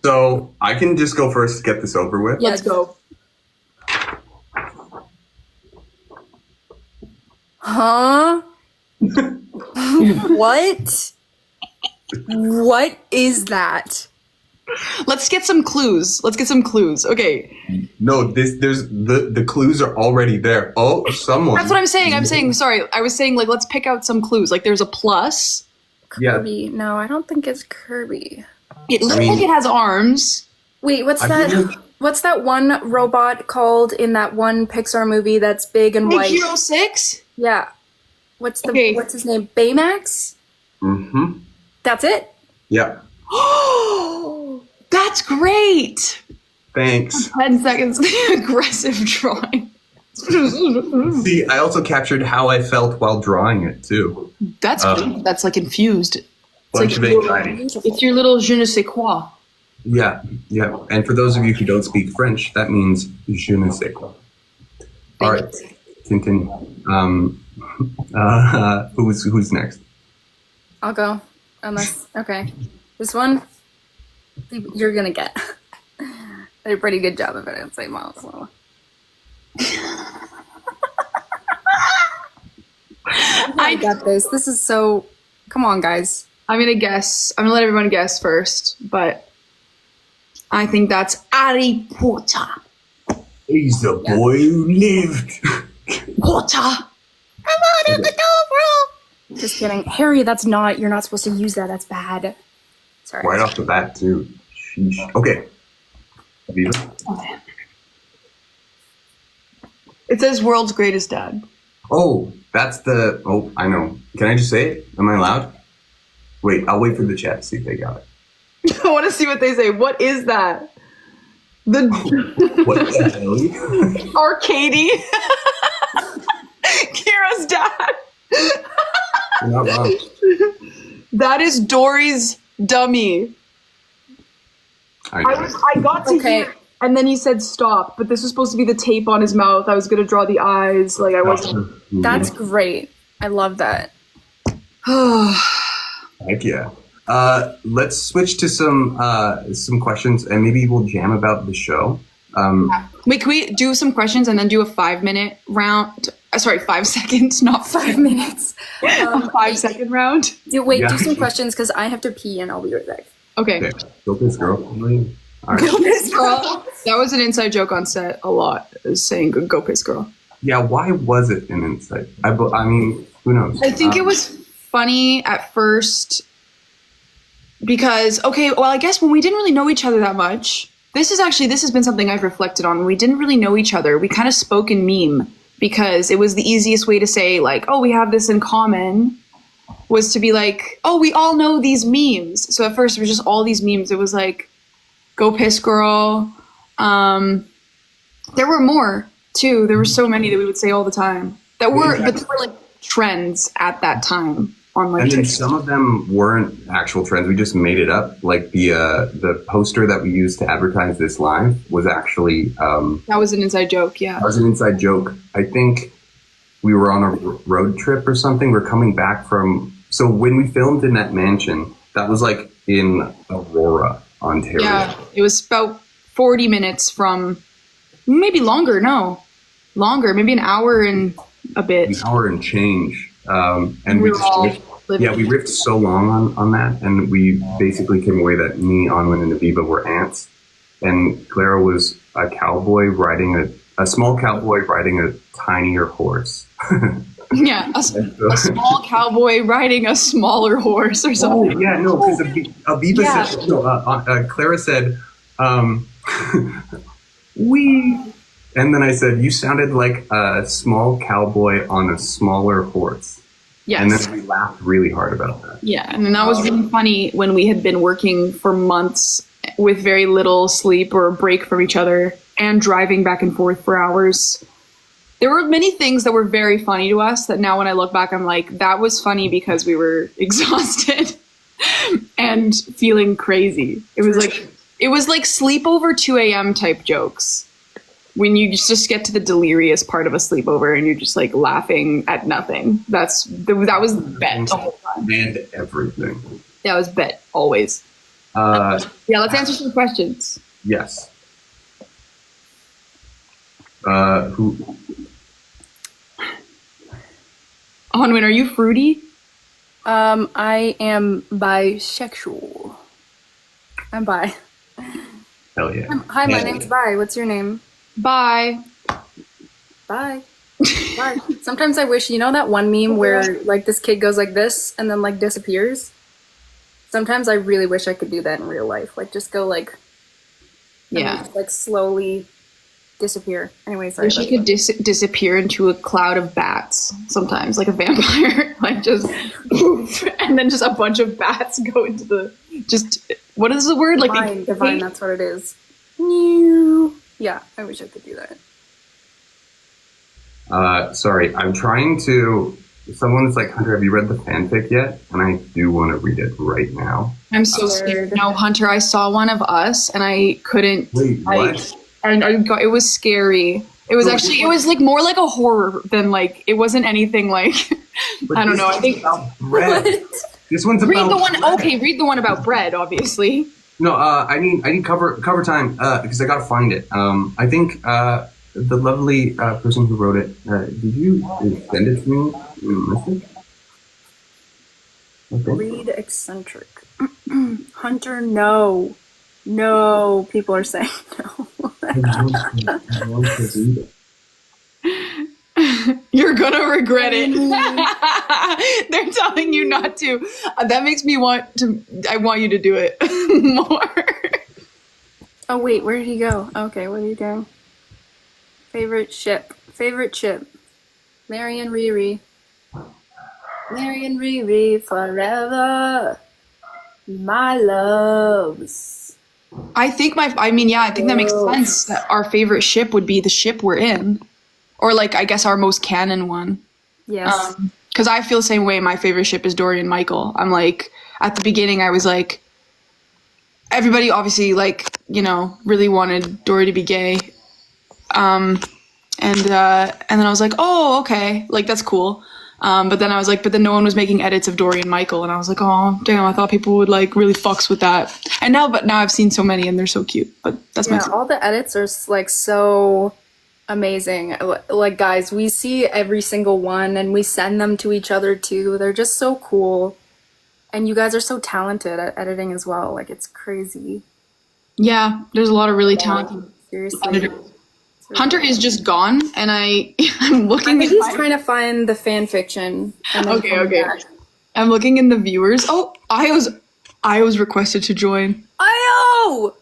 So I can just go first to get this over with. Let's go. Huh? What? What is that? Let's get some clues. Okay. No, there's the clues are already there. Oh, someone. That's what I'm saying. Sorry. I was saying, like, let's pick out some clues. Like, there's a plus. Yeah. Kirby. No, I don't think it's Kirby. It looks like it has arms. Wait, what's I that? feel like- What's that one robot called in that one Pixar movie that's big and Big white? Hero 6? Yeah. What's Okay. what's his name? Baymax? Mm-hmm. That's it? Yeah. Oh, that's great. Thanks. 10 seconds. Aggressive drawing. See, I also captured how I felt while drawing it too. That's good. That's like infused. Bunch of anxiety. It's your little je ne sais quoi. Yeah. And for those of you who don't speak French, that means je ne sais quoi. All right, continue. Who's next? I'll go. Unless, okay. This one, you're gonna get. Did a pretty good job of it, I'd say, Miles. So. I got this. This is so. Come on, guys. I'm gonna guess. I'm gonna let everyone guess first, but I think that's Harry Potter. He's the boy who lived. Potter. Come on in the door, bro. Just kidding. Harry, that's not. You're not supposed to use that. That's bad. Sorry. Right off the bat, too. Sheesh. Okay. Aviva? It says world's greatest dad. Oh, that's the. Oh, I know. Can I just say it? Am I allowed? Wait, I'll wait for the chat to see if they got it. I want to see what they say. What is that? The What the hell? Arcady. Kira's dad. You're not wrong. That is Dory's dummy. I know. I got to Okay. hear, and then he said stop. But this was supposed to be the tape on his mouth. I was gonna draw the eyes. Like I wasn't. That's great. I love that. Heck yeah. Let's switch to some questions, and maybe we'll jam about the show. Wait, can we do some questions and then do a 5-minute round? Sorry, 5 seconds, not 5 minutes. a 5-second round. Do Yeah. some questions because I have to pee and I'll be right back. Okay. Okay. Go this girl. All right. Go piss girl. That was an inside joke on set a lot. Is saying go piss girl. Yeah. Why was it an insight? I mean, who knows? I think it was funny at first because I guess when we didn't really know each other that much. This has been something I've reflected on. When we didn't really know each other, we kind of spoke in meme because it was the easiest way to say like, oh, we have this in common, was to be like, oh, we all know these memes. So at first it was just all these memes. It was like, go piss girl. There were more too. There were so many that we would say all the time but they were like trends at that time on like And then TikTok. some of them weren't actual trends. We just made it up. Like the poster that we used to advertise this live was actually That was an inside joke. Yeah. that was an inside joke. I think we were on a road trip or something. We're coming back from. So when we filmed in that mansion, that was like in Aurora, Ontario. Yeah, it was about 40 minutes from, maybe longer, maybe an hour and a bit. An hour and change. And We we were just all riffed, living. we riffed so long on that, and we basically came away that me, Anwin, and Aviva were ants, and Clara was a cowboy riding a small cowboy riding a tinier horse. Yeah, a small cowboy riding a smaller horse or Oh something. yeah, no, because Aviva Yeah. said, no, Clara said, we, and then I said, you sounded like a small cowboy on a smaller horse. Yes. And then we laughed really hard about that. Yeah, and then that was really funny when we had been working for months with very little sleep or break from each other and driving back and forth for hours. There were many things that were very funny to us that now when I look back, I'm like, that was funny because we were exhausted and feeling crazy. It was like sleepover 2 a.m. type jokes. When you just get to the delirious part of a sleepover and you're just like laughing at nothing. That was bet the whole time. And everything. That was bet always. Yeah, let's answer some questions. Yes. Who? Onwin, are you fruity? I am bisexual. I'm bi. Hell yeah. Hi, my name's Bi. What's your name? Bye. Bye. Bye. Sometimes I wish, you know that one meme where like this kid goes like this and then like disappears? Sometimes I really wish I could do that in real life. Like just go like, Yeah. just, like slowly disappear. Anyway, sorry. Wish you could disappear into a cloud of bats sometimes, like a vampire. Like just poof, and then just a bunch of bats go into the what is the word? Like divine, that's what it is. Meow. Yeah, I wish I could do that. Sorry, I'm trying to. Someone's like, Hunter, have you read the fanfic yet? And I do want to read it right now. I'm so scared. No, Hunter, I saw one of us and I couldn't. Wait, what? It was scary. It was actually, it was like more like a horror than like, it wasn't anything like, I don't know. I think. This one's about read the one. bread. Okay, read the one about bread, obviously. No, I need cover time because I gotta find it. I think the lovely person who wrote it. Did you send it to me in a message? Okay. Read eccentric. Hunter, no. No, people are saying no. You're gonna regret it. They're telling you not to. That makes me want to. I want you to do it more. Oh wait, where did he go? Okay, what are you doing? Favorite ship. Mary and Riri. Mary and Riri forever. My loves. I think I think that makes sense. That our favorite ship would be the ship we're in, or like I guess our most canon one. Yes. Because I feel the same way. My favorite ship is Dory and Michael. I'm like at the beginning, I was like, everybody obviously like really wanted Dory to be gay. And then I was like, oh, okay, like that's cool. But then I was like, but then no one was making edits of Dory and Michael, and I was like, oh, damn, I thought people would like really fucks with that. And now I've seen so many, and they're so cute. But that's all the edits are like so amazing. Like guys, we see every single one, and we send them to each other too. They're just so cool, and you guys are so talented at editing as well. Like it's crazy. Yeah, there's a lot of really talented seriously. editors. Hunter is just gone, and I'm looking. I think he's trying to find the fan fiction. Okay. I'm looking in the viewers. Oh, Io's requested to join. Io!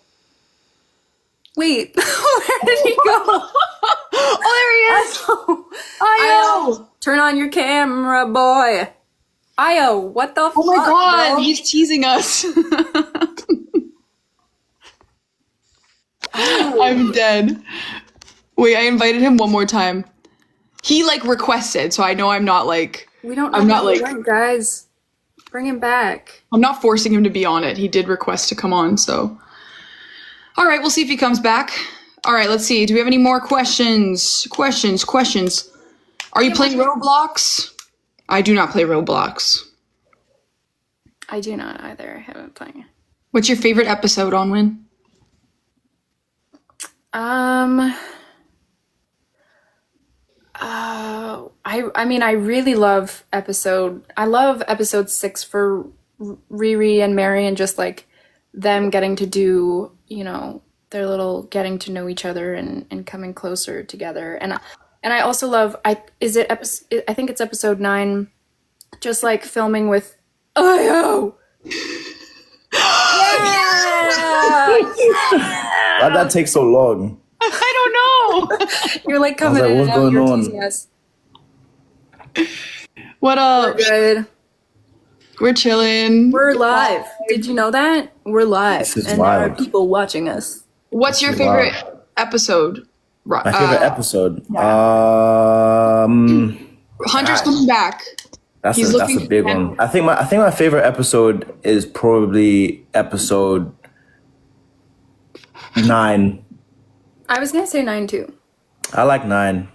Wait, where did he go? Oh, there he is. Io! Turn on your camera, boy. Io, what the fuck? Oh my god, bro? he's teasing us. I'm dead. Wait, I invited him one more time. He like requested, so I know I'm not like. We don't know. I'm not like guys. Bring him back. I'm not forcing him to be on it. He did request to come on, so. All right, we'll see if he comes back. All right, let's see. Do we have any more questions? Questions. Are you playing Roblox? I do not play Roblox. I do not either. I haven't played. What's your favorite episode, Onwin? I really love episode 6 for Riri and Mary, and just like them getting to do, their little getting to know each other and coming closer together. And I also love, I think it's episode 9, just like filming with Io. Why'd that take so long? I don't know. You're like coming in and out. You're teasing us. What up? We're good. We're chilling. We're live. Did you know that? We're live. This is and wild. there are people watching us. What's your favorite episode? My favorite episode. Hunter's coming back. That's a big one. I think my favorite episode is probably episode 9. I was gonna say 9 too. I like 9.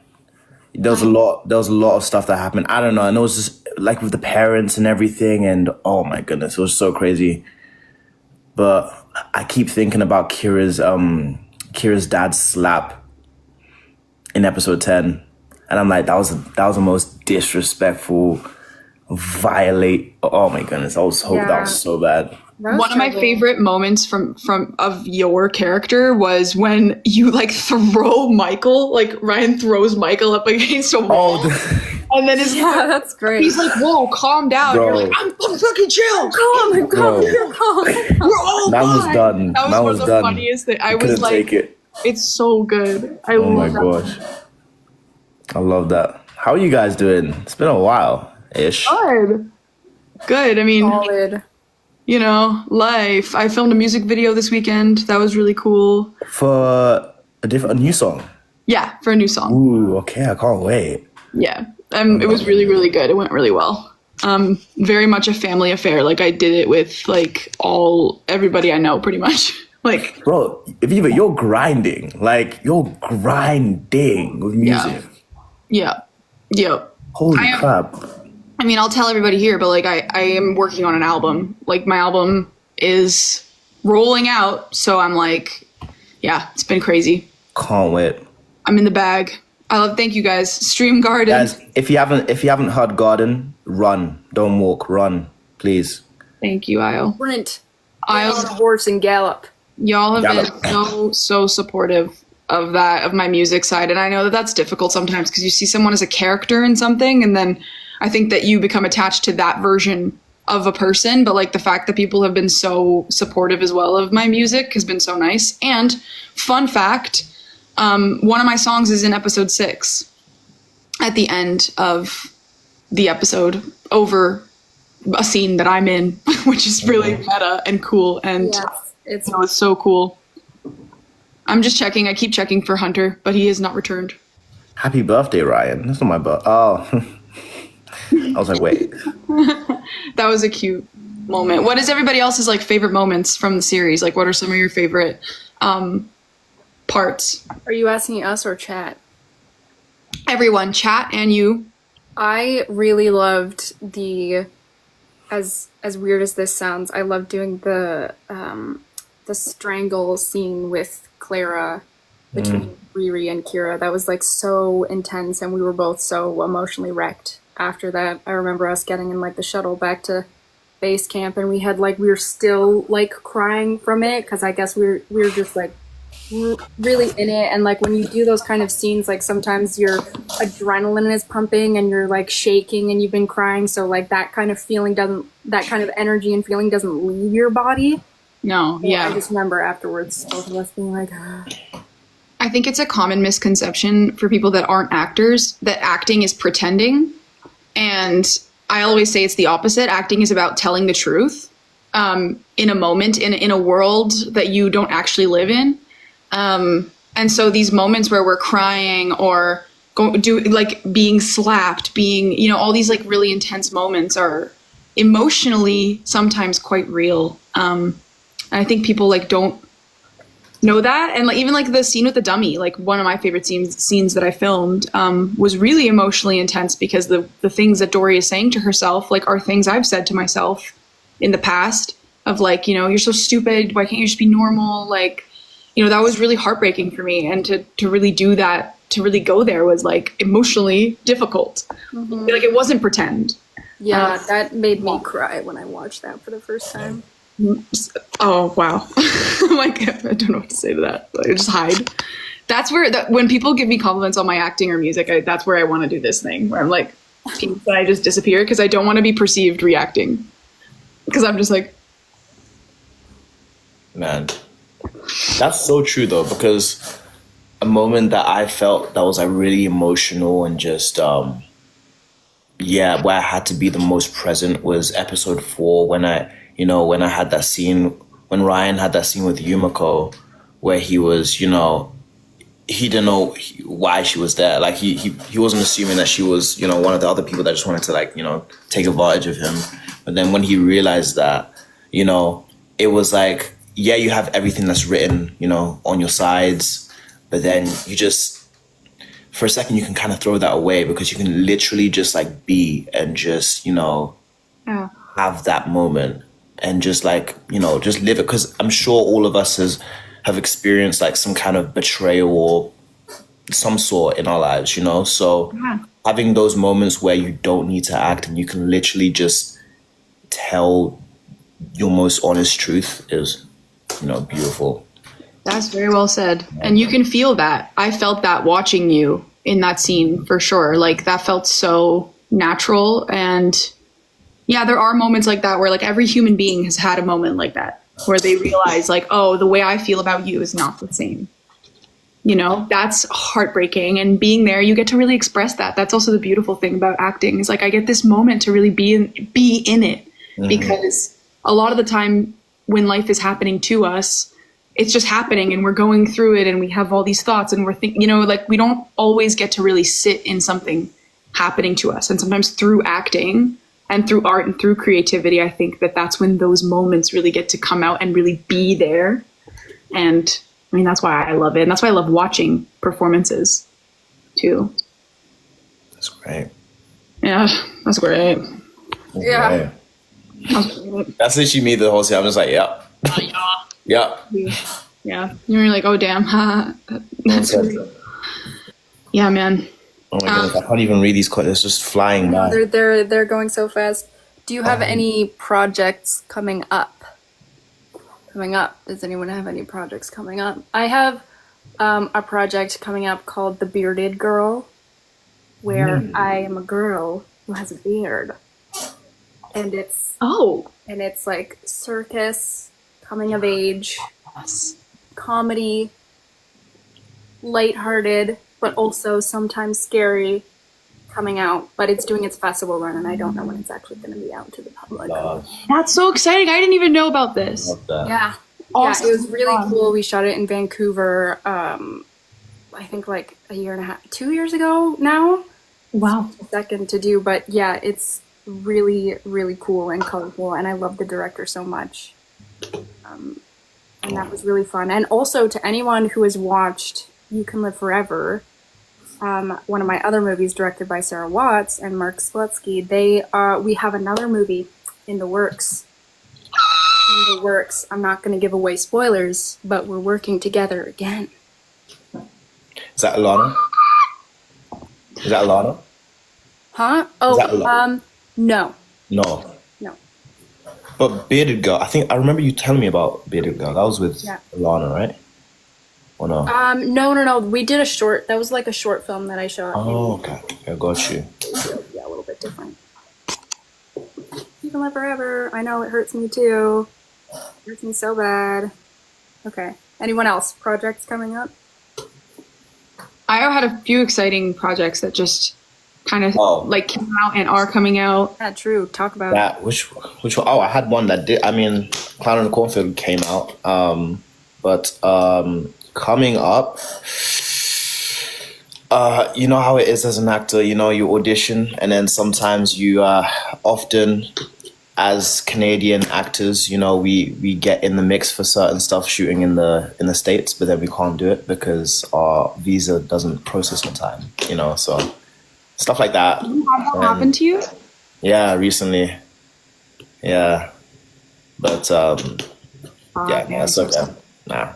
There was a lot of stuff that happened. I don't know, and it was just like with the parents and everything, and oh my goodness, it was so crazy. But I keep thinking about Kira's dad's slap in episode 10, and I'm like, that was the most disrespectful, violate. Oh my goodness, that was so bad. One of my favorite moments from of your character was when you like throw Michael, like Ryan throws Michael up against a wall. And then that's great. He's like, "Whoa, calm down." Bro. You're like, "I'm fucking chill. Calm. You're calm. We're all That was fine." done. That was one of the funniest things. I was like, take it. "It's so good." Oh my gosh, I love that. How are you guys doing? It's been a while ish. Good. I mean, Solid. you know, life. I filmed a music video this weekend. That was really cool. For a new song. Yeah, for a new song. Ooh, okay, I can't wait. Yeah. It was really, really good. It went really well. Very much a family affair. Like I did it with like everybody I know pretty much. Like, bro, you're grinding. Like you're grinding with music. Yeah. Holy crap. I mean, I'll tell everybody here, but like I am working on an album. Like my album is rolling out, so I'm like, yeah, it's been crazy. Can't wait. I'm in the bag. Thank you guys. Stream Garden. Guys, if you haven't heard Garden, run. Don't walk, run, please. Thank you, Io. Sprint. Io, On a horse and gallop. y'all have been so supportive of my music side, and I know that that's difficult sometimes because you see someone as a character in something, and then I think that you become attached to that version of a person. But like the fact that people have been so supportive as well of my music has been so nice. And fun fact, one of my songs is in episode 6 at the end of the episode over a scene that I'm in, which is really meta and cool. And Yes, it's so cool. I'm just checking. I keep checking for Hunter, but he has not returned. Happy birthday, Ryan. That's not my birthday. Oh. I was like, wait. That was a cute moment. What is everybody else's like favorite moments from the series? Like, what are some of your favorite parts? Are you asking us or chat? Everyone, chat and you. I really loved as weird as this sounds, I loved doing the strangle scene with Clara between Riri and Kira. That was like so intense, and we were both so emotionally wrecked after that. I remember us getting in like the shuttle back to base camp, and we were still like crying from it because I guess we were just like really in it. And like when you do those kind of scenes, like sometimes your adrenaline is pumping and you're like shaking and you've been crying, so like that kind of energy and feeling doesn't leave your body. No, yeah. I just remember afterwards both of us being like I think it's a common misconception for people that aren't actors that acting is pretending. And I always say it's the opposite. Acting is about telling the truth in a moment, in a world that you don't actually live in. And so these moments where we're crying or being slapped, being, all these like really intense moments are emotionally sometimes quite real. And I think people like don't know that. And like even like the scene with the dummy, like one of my favorite scenes that I filmed was really emotionally intense because the things that Dory is saying to herself like are things I've said to myself in the past of like, you're so stupid, why can't you just be normal? Like, that was really heartbreaking for me. And to really do that, to really go there was like emotionally difficult. Mm-hmm. Like it wasn't pretend. Yeah, that made me cry when I watched that for the first time. Oh, wow. I'm like, I don't know what to say to that. Like, just hide. That's where, when people give me compliments on my acting or music, that's where I want to do this thing where I'm like, I just disappear because I don't want to be perceived reacting. Because I'm just like. Man, that's so true though, because a moment that I felt that was like really emotional and just, where I had to be the most present was episode 4 when I had that scene, when Ryan had that scene with Yumiko, where he was, he he didn't know why she was there. Like he wasn't assuming that she was, you know, one of the other people that just wanted to, like, you know, take advantage of him. But then when he realized that, you know, it was like, yeah, you have everything that's written, you know, on your sides, but then you just, for a second, you can kind of throw that away because you can literally just like be and just, you know, have that moment and just like, you know, just live it. Because I'm sure all of us have experienced like some kind of betrayal or some sort in our lives, you know? So having those moments where you don't need to act and you can literally just tell your most honest truth is, you know, beautiful. That's very well said. And you can feel that. I felt that watching you in that scene for sure. Like that felt so natural. And yeah, there are moments like that where like every human being has had a moment like that where they realize like, oh, the way I feel about you is not the same. You know, that's heartbreaking. And being there, you get to really express that. That's also the beautiful thing about acting is like I get this moment to really be in it because a lot of the time when life is happening to us, it's just happening and we're going through it and we have all these thoughts and we're thinking, you know, like we don't always get to really sit in something happening to us. And sometimes through acting and through art and through creativity, I think that that's when those moments really get to come out and really be there. And I mean, that's why I love it. And that's why I love watching performances too. That's great. Yeah, that's great. Yeah. That's literally me the whole time. I'm just like, yeah. Yeah. Yeah. You're like, oh, damn. That's really... Yeah, man. Oh my goodness, I can't even read these quotes. It's just flying by. They're going so fast. Do you have any projects coming up? Does anyone have any projects coming up? I have a project coming up called The Bearded Girl, where I am a girl who has a beard. And it's like circus, coming of age, comedy, lighthearted, but also sometimes scary, coming out. But it's doing its festival run, and I don't know when it's actually going to be out to the public. That's so exciting. I didn't even know about this. Yeah. Awesome. Yeah, it was really cool. We shot it in Vancouver, I think like a year and a half, 2 years ago now. Wow. Second to do, but yeah, it's really, really cool and colorful, and I love the director so much. And that was really fun. And also to anyone who has watched You Can Live Forever, one of my other movies directed by Sarah Watts and Mark Slutsky, we have another movie in the works. I'm not going to give away spoilers, but we're working together again. Is that Alana? Huh? No. No. But Bearded Girl, I remember you telling me about Bearded Girl. That was with Alana, right? Or no? No. We did a short. That was like a short film that I shot. Oh, okay. I got you. Yeah, a little bit different. You Can Live Forever. I know it hurts me too. It hurts me so bad. Okay. Anyone else? Projects coming up? I had a few exciting projects that just kind of like came out and are coming out. Yeah, true. Talk about that. Which one? Oh, I had one that did. I mean, Clown in the Cornfield came out. But coming up, you know how it is as an actor. You know, you audition, and then sometimes you often, as Canadian actors, you know, we get in the mix for certain stuff shooting in the States, but then we can't do it because our visa doesn't process on time. You know, so. Stuff like that. Did you have that happen to you? Yeah, recently. Yeah. But, that's okay. Nah.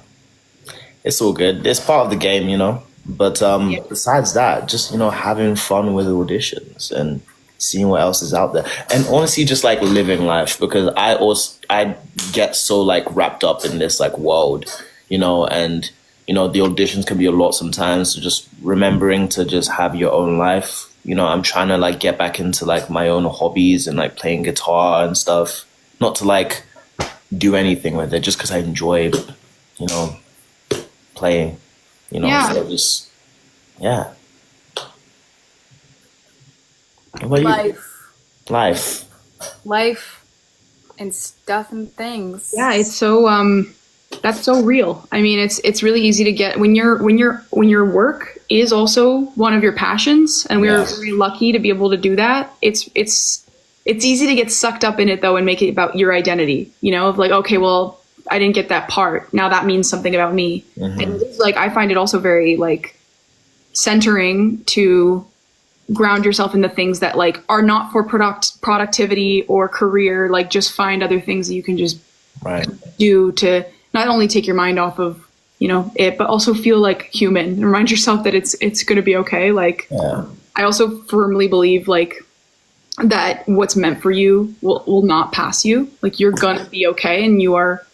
It's all good. It's part of the game, you know? But besides that, just, you know, having fun with auditions and seeing what else is out there. And honestly, just, like, living life. Because I get so, like, wrapped up in this, like, world, you know? And, you know, the auditions can be a lot sometimes. So just remembering to just have your own life. You know, I'm trying to like get back into like my own hobbies and like playing guitar and stuff. Not to like do anything with it, just because I enjoy, you know, playing. You know, so just What about you? Life and stuff and things. Yeah, it's so That's so real. I mean, it's really easy to get when your work is also one of your passions, and we're really lucky to be able to do that. It's easy to get sucked up in it though and make it about your identity. You know, of like, okay, well, I didn't get that part. Now that means something about me. Mm-hmm. And it's like I find it also very like centering to ground yourself in the things that like are not for productivity or career. Like just find other things that you can just do to not only take your mind off of, you know, it, but also feel like human and remind yourself that it's going to be okay. Like, I also firmly believe like that what's meant for you will not pass you. Like you're going to be okay. And you are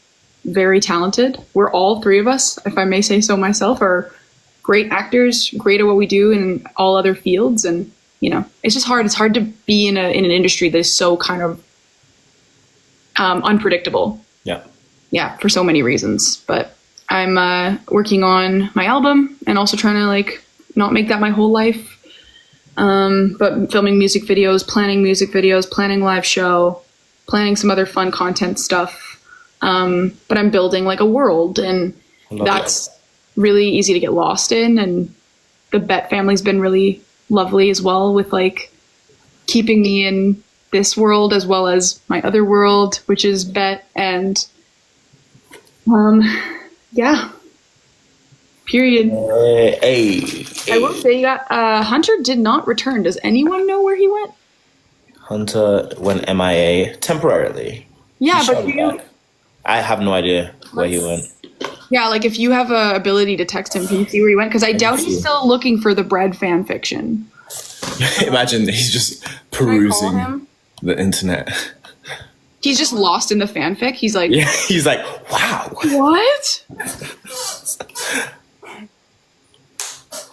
very talented. We're all three of us, if I may say so myself, are great actors, great at what we do in all other fields. And, you know, it's just hard. It's hard to be in an industry that is so kind of unpredictable. Yeah, for so many reasons. But I'm working on my album and also trying to like not make that my whole life. But filming music videos, planning live show, planning some other fun content stuff. But I'm building like a world, and that's really easy to get lost in. And the Bet family's been really lovely as well with like keeping me in this world as well as my other world, which is Bet. And yeah. Period. I will say Hunter did not return. Does anyone know where he went? Hunter went MIA temporarily. Yeah, but I have no idea where he went. Yeah, like if you have a ability to text him, can you see where he went? Because I doubt he's still looking for the bread fan fiction. Imagine he's just perusing the internet. He's just lost in the fanfic. He's like, he's like, wow. What?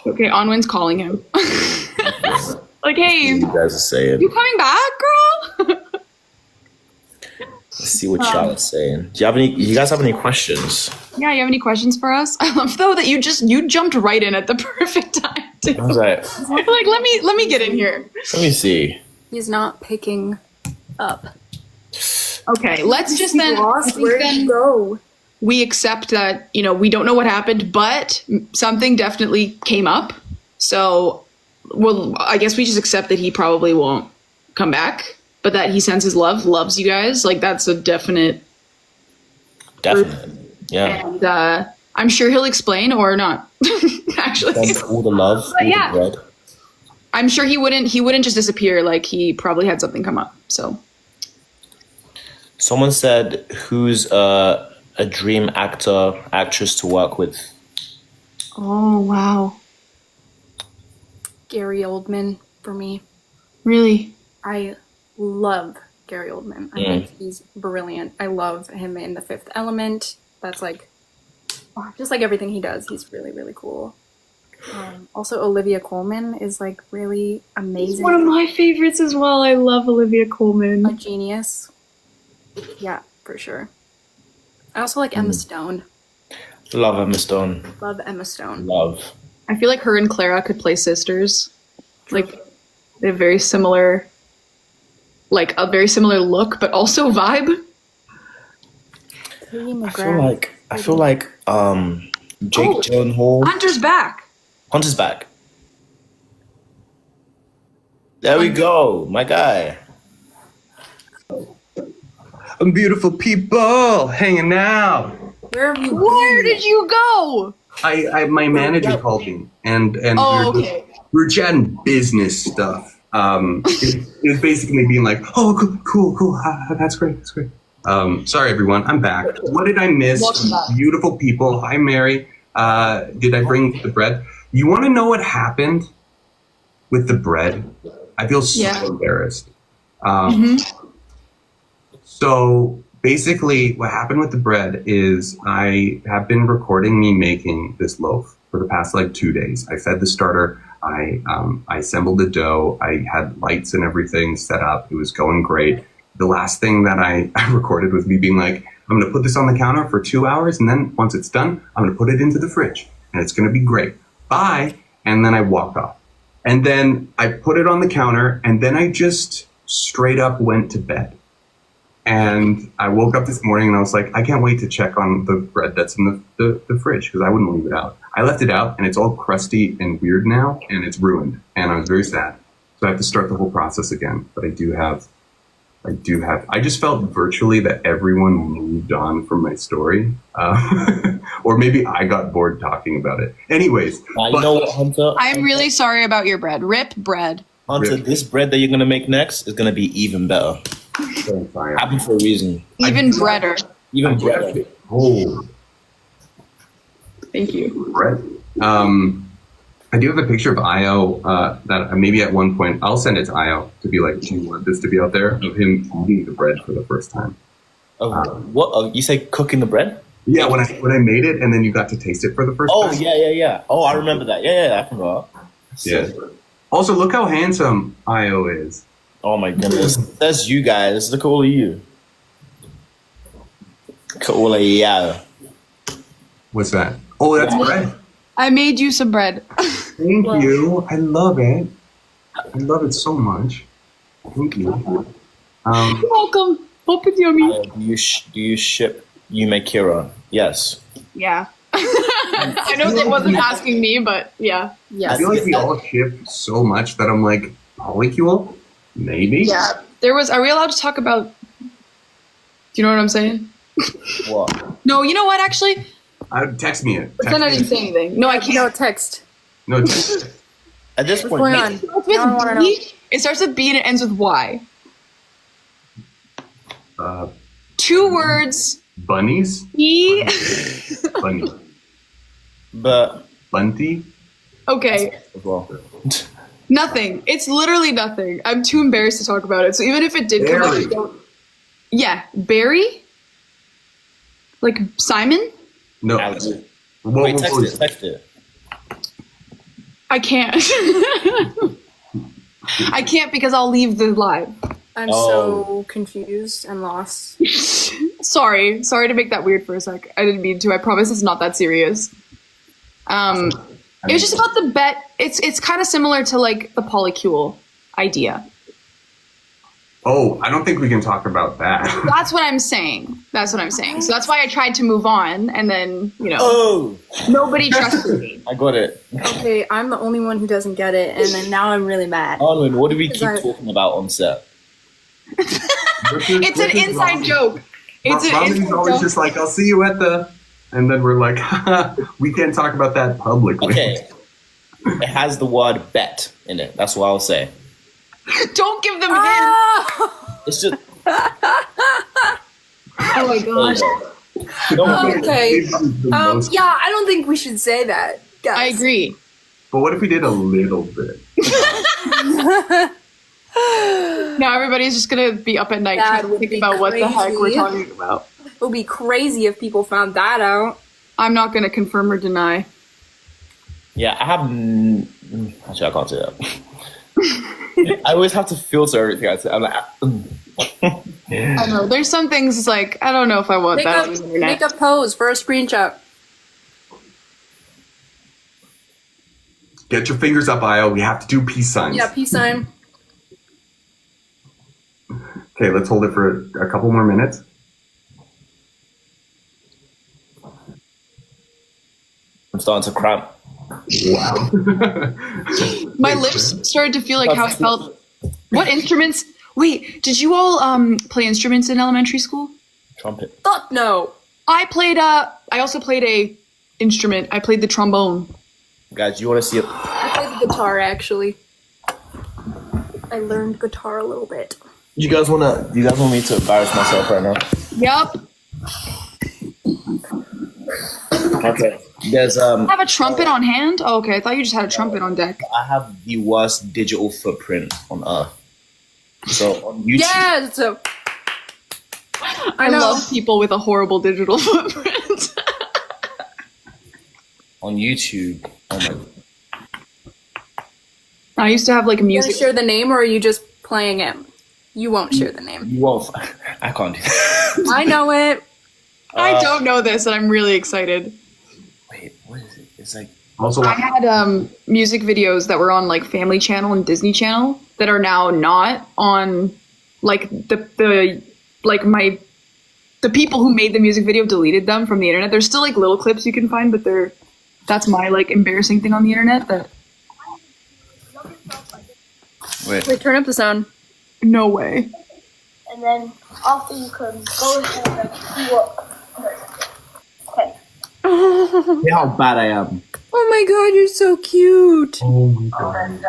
Okay, Onwin's calling him. Like, hey, you guys are saying, you coming back, girl? Let's see what y'all are saying. You guys have any questions? Yeah, you have any questions for us? I love though that you jumped right in at the perfect time. Too. I was like, let me get in here. Let me see. He's not picking up. Okay, let's just then. Where did you go? We accept that, you know, we don't know what happened, but something definitely came up. So, well, I guess we just accept that he probably won't come back, but that he sends his love, loves you guys. Like, that's a definite. Yeah. And I'm sure he'll explain or not, actually. Send all the love, all the bread. I'm sure he wouldn't just disappear. Like, he probably had something come up, so. Someone said, who's a dream actress to work with? Oh, wow. Gary Oldman for me. Really? I love Gary Oldman. I think he's brilliant. I love him in The Fifth Element. That's like, just like everything he does, he's really, really cool. Also, Olivia Colman is like really amazing. She's one of my favorites as well. I love Olivia Colman. A genius. Yeah, for sure. I also like Emma Stone. Love Emma Stone. Love Emma Stone. Love. I feel like her and Clara could play sisters. Like, they have very similar, like a very similar look, but also vibe. I feel like Jake Gyllenhaal. Hunter's back. Hunter's back. There we go, my guy. Beautiful people hanging out. Where did you go? My manager called me and okay. we were chatting business stuff. It was basically being like, oh, cool, that's great. Sorry everyone, I'm back. What did I miss? Beautiful people. Hi Mary. Did I bring the bread? You want to know what happened with the bread? I feel so embarrassed. So basically what happened with the bread is I have been recording me making this loaf for the past like 2 days. I fed the starter. I assembled the dough. I had lights and everything set up. It was going great. The last thing that I recorded was me being like, I'm going to put this on the counter for 2 hours. And then once it's done, I'm going to put it into the fridge and it's going to be great. Bye. And then I walked off. And then I put it on the counter and then I just straight up went to bed. And I woke up this morning and I was like, I can't wait to check on the bread that's in the fridge because I wouldn't leave it out. I left it out and it's all crusty and weird now and it's ruined. And I was very sad. So I have to start the whole process again. But I just felt virtually that everyone moved on from my story. Or maybe I got bored talking about it. Anyways. You know what, Hunter? I'm really sorry about your bread. Rip bread. Hunter, this bread that you're going to make next is going to be even better. Happened for a reason. Even breader. Even better. Oh. Thank you. Bread. I do have a picture of Io that maybe at one point I'll send it to Io to be like, do you want this to be out there? Of him eating the bread for the first time. Oh, what? Oh, you say cooking the bread? Yeah, when I made it and then you got to taste it for the first time. Oh yeah. Oh, I remember that. Yeah, I forgot. Yeah. Also, look how handsome Io is. Oh my goodness. That's you guys. Look at all of you. Look at all of you. What's that? Oh, that's bread. I made you some bread. Thank you. I love it. I love it so much. Thank you. You're welcome. Hope it's yummy. Do you ship Yume Kira? Yes. Yeah. I know that wasn't asking me, but yeah. I feel like we all ship so much that I'm like, polycule? Maybe? Yeah. Are we allowed to talk about, do you know what I'm saying? What? No, you know what, actually? Text me it. Pretend I didn't say anything. No, I can't. No, text. No, text it. At this point, going on? It starts with B. It starts with B and it ends with Y. 2 words. Bunnies? E. Bunny. but Bunty? Okay. as well. Nothing. It's literally nothing. I'm too embarrassed to talk about it. So even if it did come up, I don't. Yeah. Barry? Like Simon? No. Alex. Whoa, Wait, text it. I can't. I can't because I'll leave the live. I'm so confused and lost. Sorry to make that weird for a sec. I didn't mean to. I promise it's not that serious. It was just about the bet. It's kind of similar to like the polycule idea. Oh, I don't think we can talk about that. That's what I'm saying. So that's why I tried to move on, and then nobody trusted me. I got it. Okay, I'm the only one who doesn't get it, and then now I'm really mad. Arlen, what do we keep talking about on set? It's an inside joke. Ramen's always just like, I'll see you at the... And then we're like, we can't talk about that publicly. Okay. It has the word bet in it. That's what I'll say. Don't give them hints. It's just... Oh my gosh. Okay. Yeah, I don't think we should say that, guys. I agree. But what if we did a little bit? Now everybody's just going to be up at night That trying to would think be about what the heck we're crazy. talking about. It would be crazy if people found that out. I'm not going to confirm or deny. Yeah, I have... Actually, I can't say that. I always have to filter everything I say. I'm like... I know. There's some things it's like, I don't know if I want Make that on the internet. a pose for a screenshot. Get your fingers up, Io. We have to do peace signs. Yeah, peace sign. Okay, let's hold it for a couple more minutes. I'm starting to cramp. Wow. My lips started to feel like how I felt. What instruments? Wait, did you all play instruments in elementary school? Trumpet. Fuck no. I also played a instrument. I played the trombone. Guys, you want to see it? I played the guitar, actually. I learned guitar a little bit. You guys want me to embarrass myself right now? Yep. Okay. There's I have a trumpet on hand? Oh, okay. I thought you just had a trumpet on deck. I have the worst digital footprint on earth. So on YouTube, Yeah, so I love people with a horrible digital footprint. on YouTube, oh my god. I used to have like a you music. gonna share the name, or are you just playing it? You won't share the name. You won't. I can't do that. I know it. I don't know this, and I'm really excited. Wait, what is it? It's like Also, I had music videos that were on like Family Channel and Disney Channel that are now not on like the like the people who made the music video deleted them from the internet. There's still like little clips you can find, but that's my like embarrassing thing on the internet. That Wait, turn up the sound. no way. And then after you can go ahead and see what. Okay. See how bad I am. Oh my god, you're so cute. Oh my god.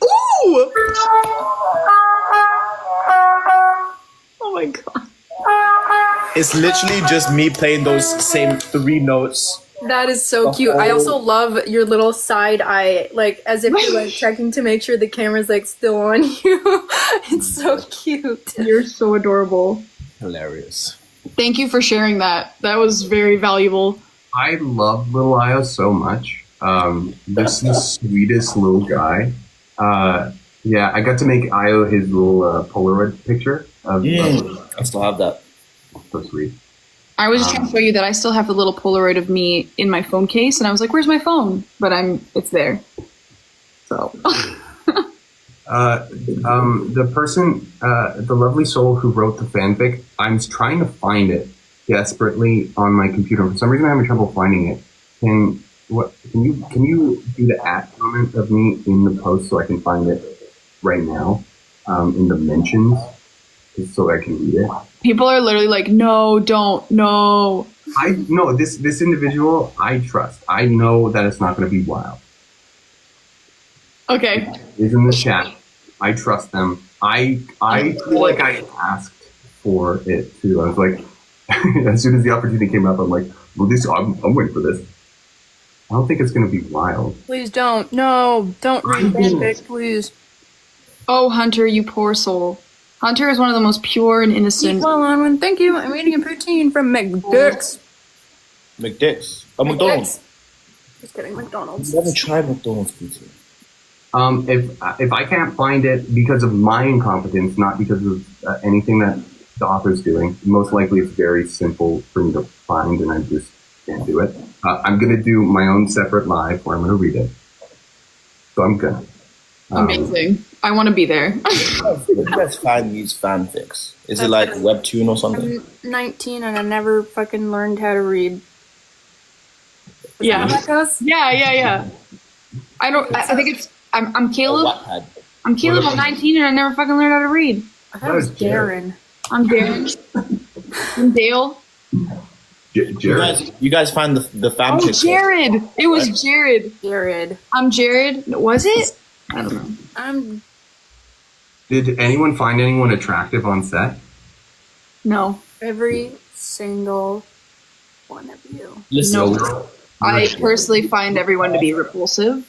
Ooh! Oh my god. It's literally just me playing those same 3 notes. That is so cute. I also love your little side eye, like as if you're like checking to make sure the camera's like still on you. It's so cute. You're so adorable. Hilarious. Thank you for sharing that. That was very valuable. I love little Io so much. This is the sweetest little guy. Yeah, I got to make Io his little Polaroid picture. I still have that. So sweet. I was just trying to show you that I still have the little Polaroid of me in my phone case, and I was like, "Where's my phone?" But it's there. So. The person, the lovely soul who wrote the fanfic, I'm trying to find it desperately on my computer. For some reason, I'm having trouble finding it. Can you do the @ comment of me in the post so I can find it right now, in the mentions, just so I can read it? People are literally like, "No, don't, no." This individual I trust. I know that it's not going to be wild. Okay. Is in the chat. I trust them. I feel like I asked for it too. I was like, as soon as the opportunity came up, I'm like, well, I'm waiting for this. I don't think it's going to be wild. Please don't. No, don't read fanfic, please. Oh, Hunter, you poor soul. Hunter is one of the most pure and innocent. Well, Onwin, thank you. I'm eating a poutine from McDick's. McDick's. Oh, McDonald's. Just kidding, McDonald's. Never tried McDonald's pizza. If I can't find it because of my incompetence, not because of anything that the author's doing, most likely it's very simple for me to find, and I just can't do it. I'm gonna do my own separate live where I'm gonna read it. So I'm gonna. Amazing. I want to be there. You guys find these fanfics? Is it like webtoon or something? I'm 19 and I never fucking learned how to read. Yeah. How that goes? Yeah. I think it's. I'm Caleb. Wattpad. I'm Caleb. I'm 19 and I never fucking learned how to read. I thought it was Darren. I'm Darren. I'm Dale. Jared. You guys find the fanfics? Oh, Jared. It was Jared. Jared. I'm Jared. Was it? I don't know. Did anyone find anyone attractive on set? No. Every single one of you. Listen. No. I personally find everyone to be repulsive.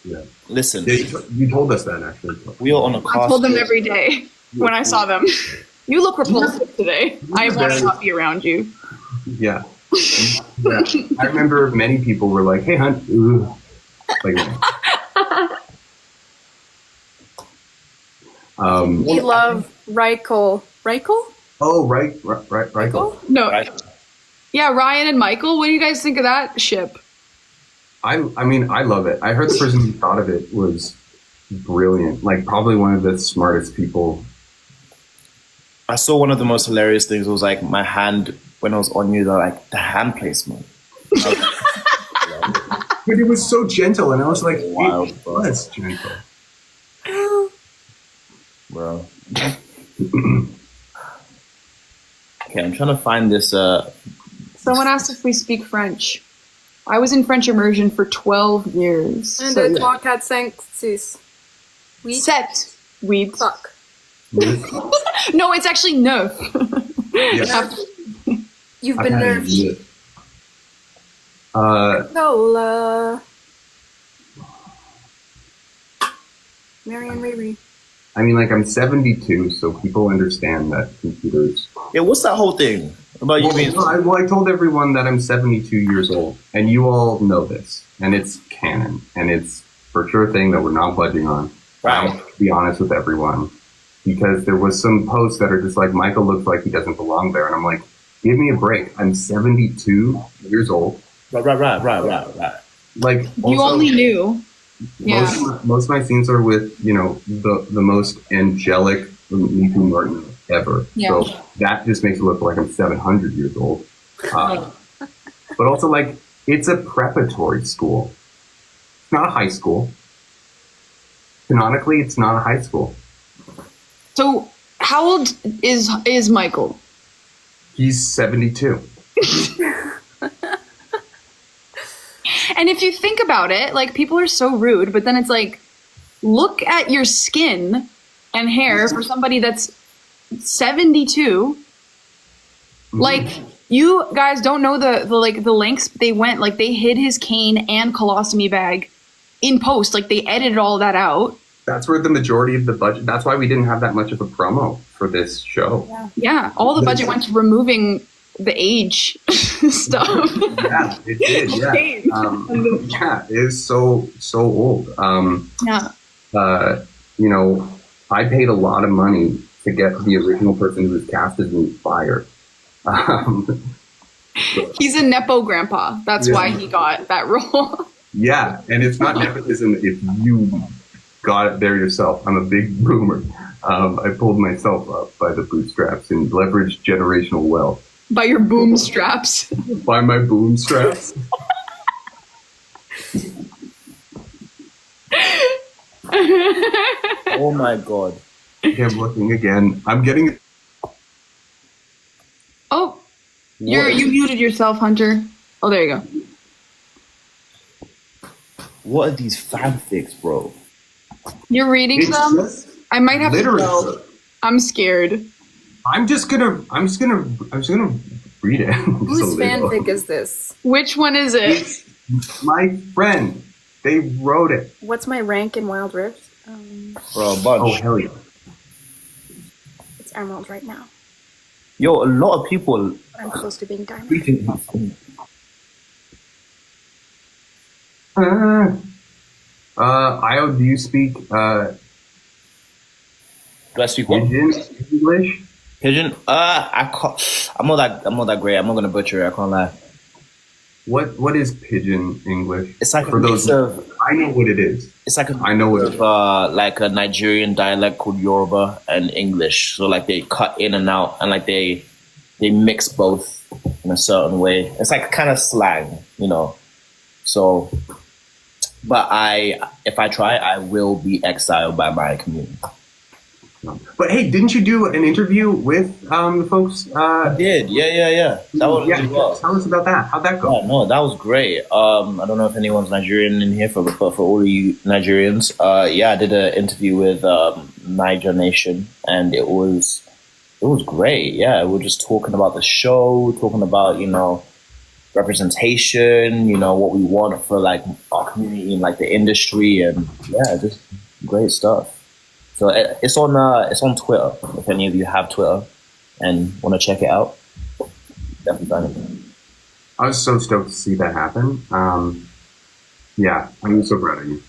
Yeah. Listen. Yeah, you told us that actually. We are on a cast. I told them every day when I saw them. You look repulsive today. I want to not be around you. Yeah. I remember many people were like, "Hey, Hunt." Ooh. Like, We love Reichel. Reichel? oh, right. Cool. No. Right. Yeah, Ryan and Michael. What do you guys think of that ship? I mean, I love it. I heard the person who thought of it was brilliant. Like, probably one of the smartest people. I saw one of the most hilarious things was like my hand when I was on you, the hand placement. But it was so gentle, and I was like, Wild, it was gentle. Bro. Okay, I'm trying to find this. Someone asked if we speak French. I was in French immersion for 12 years. And so, it's yeah. 3, 4, 5, 6. Oui. Sept. Weed. Fuck. No, it's actually neuf. Yeah. You've been nerfed. Cola. Marianne Riri. I mean, like, I'm 72, so people understand that computers. Yeah, what's that whole thing about you being? I told everyone that I'm 72 years old, and you all know this, and it's canon, and it's for sure thing that we're not budging on. Right. I'll be honest with everyone, because there was some posts that are just like, Michael looks like he doesn't belong there, and I'm like, Give me a break. I'm 72 years old. Right. Like, You also, only knew. Yeah. most of my scenes are with, you know, the most angelic Nico Martin ever. Yeah. So that just makes it look like I'm 700 years old. But also, like, it's a preparatory school. It's not a high school. Canonically, it's not a high school. So how old is Michael? He's 72. And if you think about it, like, people are so rude, but then it's like, look at your skin and hair for somebody that's 72. Like, you guys don't know the lengths they went. Like, they hid his cane and colostomy bag in post. Like, they edited all that out. That's where the majority of the budget. That's why we didn't have that much of a promo for this show. Yeah, all the budget went to removing the age stuff. Yeah, it did. Yeah, yeah, it is so old. Yeah. You know, I paid a lot of money to get the original person who was cast as me fired. He's a Nepo grandpa. That's why he got that role. Yeah, and it's not nepotism if you got it there yourself. I'm a big boomer. I pulled myself up by the bootstraps and leveraged generational wealth. By your boom straps. By my boom straps. Oh my god. Okay, I'm looking again. I'm getting. Oh, you muted yourself, Hunter. Oh, there you go. What are these fanfics, bro? You're reading It's them? just I might have to literature. go. I'm scared. I'm just gonna read it. Whose fanfic is this? Which one is it? It's my friend. They wrote it. What's my rank in Wild Rift? Bro, a bunch. Oh hell yeah! It's Emerald right now. Yo, a lot of people. I'm close to being Diamond. Io, do you speak Do I speak what? Indian English? Pigeon? I can't. I'm not that great. I'm not gonna butcher it. I can't lie. What is Pidgin English? It's like for a those. mix of. I know what it is. It's like I know what it is. like a Nigerian dialect called Yoruba and English. So like they cut in and out, and like they mix both in a certain way. It's like kind of slang, you know. So, but if I try, I will be exiled by my community. But hey, didn't you do an interview with the folks? I did, yeah. That was really well. Tell us about that. How'd that go? Yeah, no, that was great. I don't know if anyone's Nigerian in here, but for all of you Nigerians, yeah, I did an interview with Niger Nation, and it was great. Yeah, we were just talking about the show, talking about, you know, representation, you know, what we want for like our community and like the industry, and yeah, just great stuff. So it's on Twitter. If any of you have Twitter and want to check it out, definitely find it. I was so stoked to see that happen. Yeah, I'm so proud of you.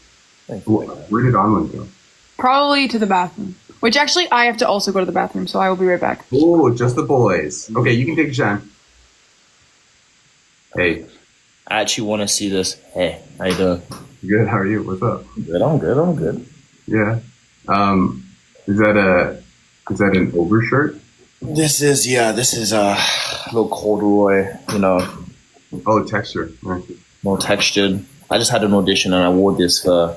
Thank you. Where did Onwin go? Probably to the bathroom. Which actually, I have to also go to the bathroom, so I will be right back. Oh, just the boys. Okay, you can take your time. Hey. I actually want to see this. Hey, how you doing? Good, how are you? What's up? Good, I'm good. Yeah. Is that an overshirt? This is a little corduroy, you know, Oh, texture. Nice. more textured. I just had an audition and I wore this for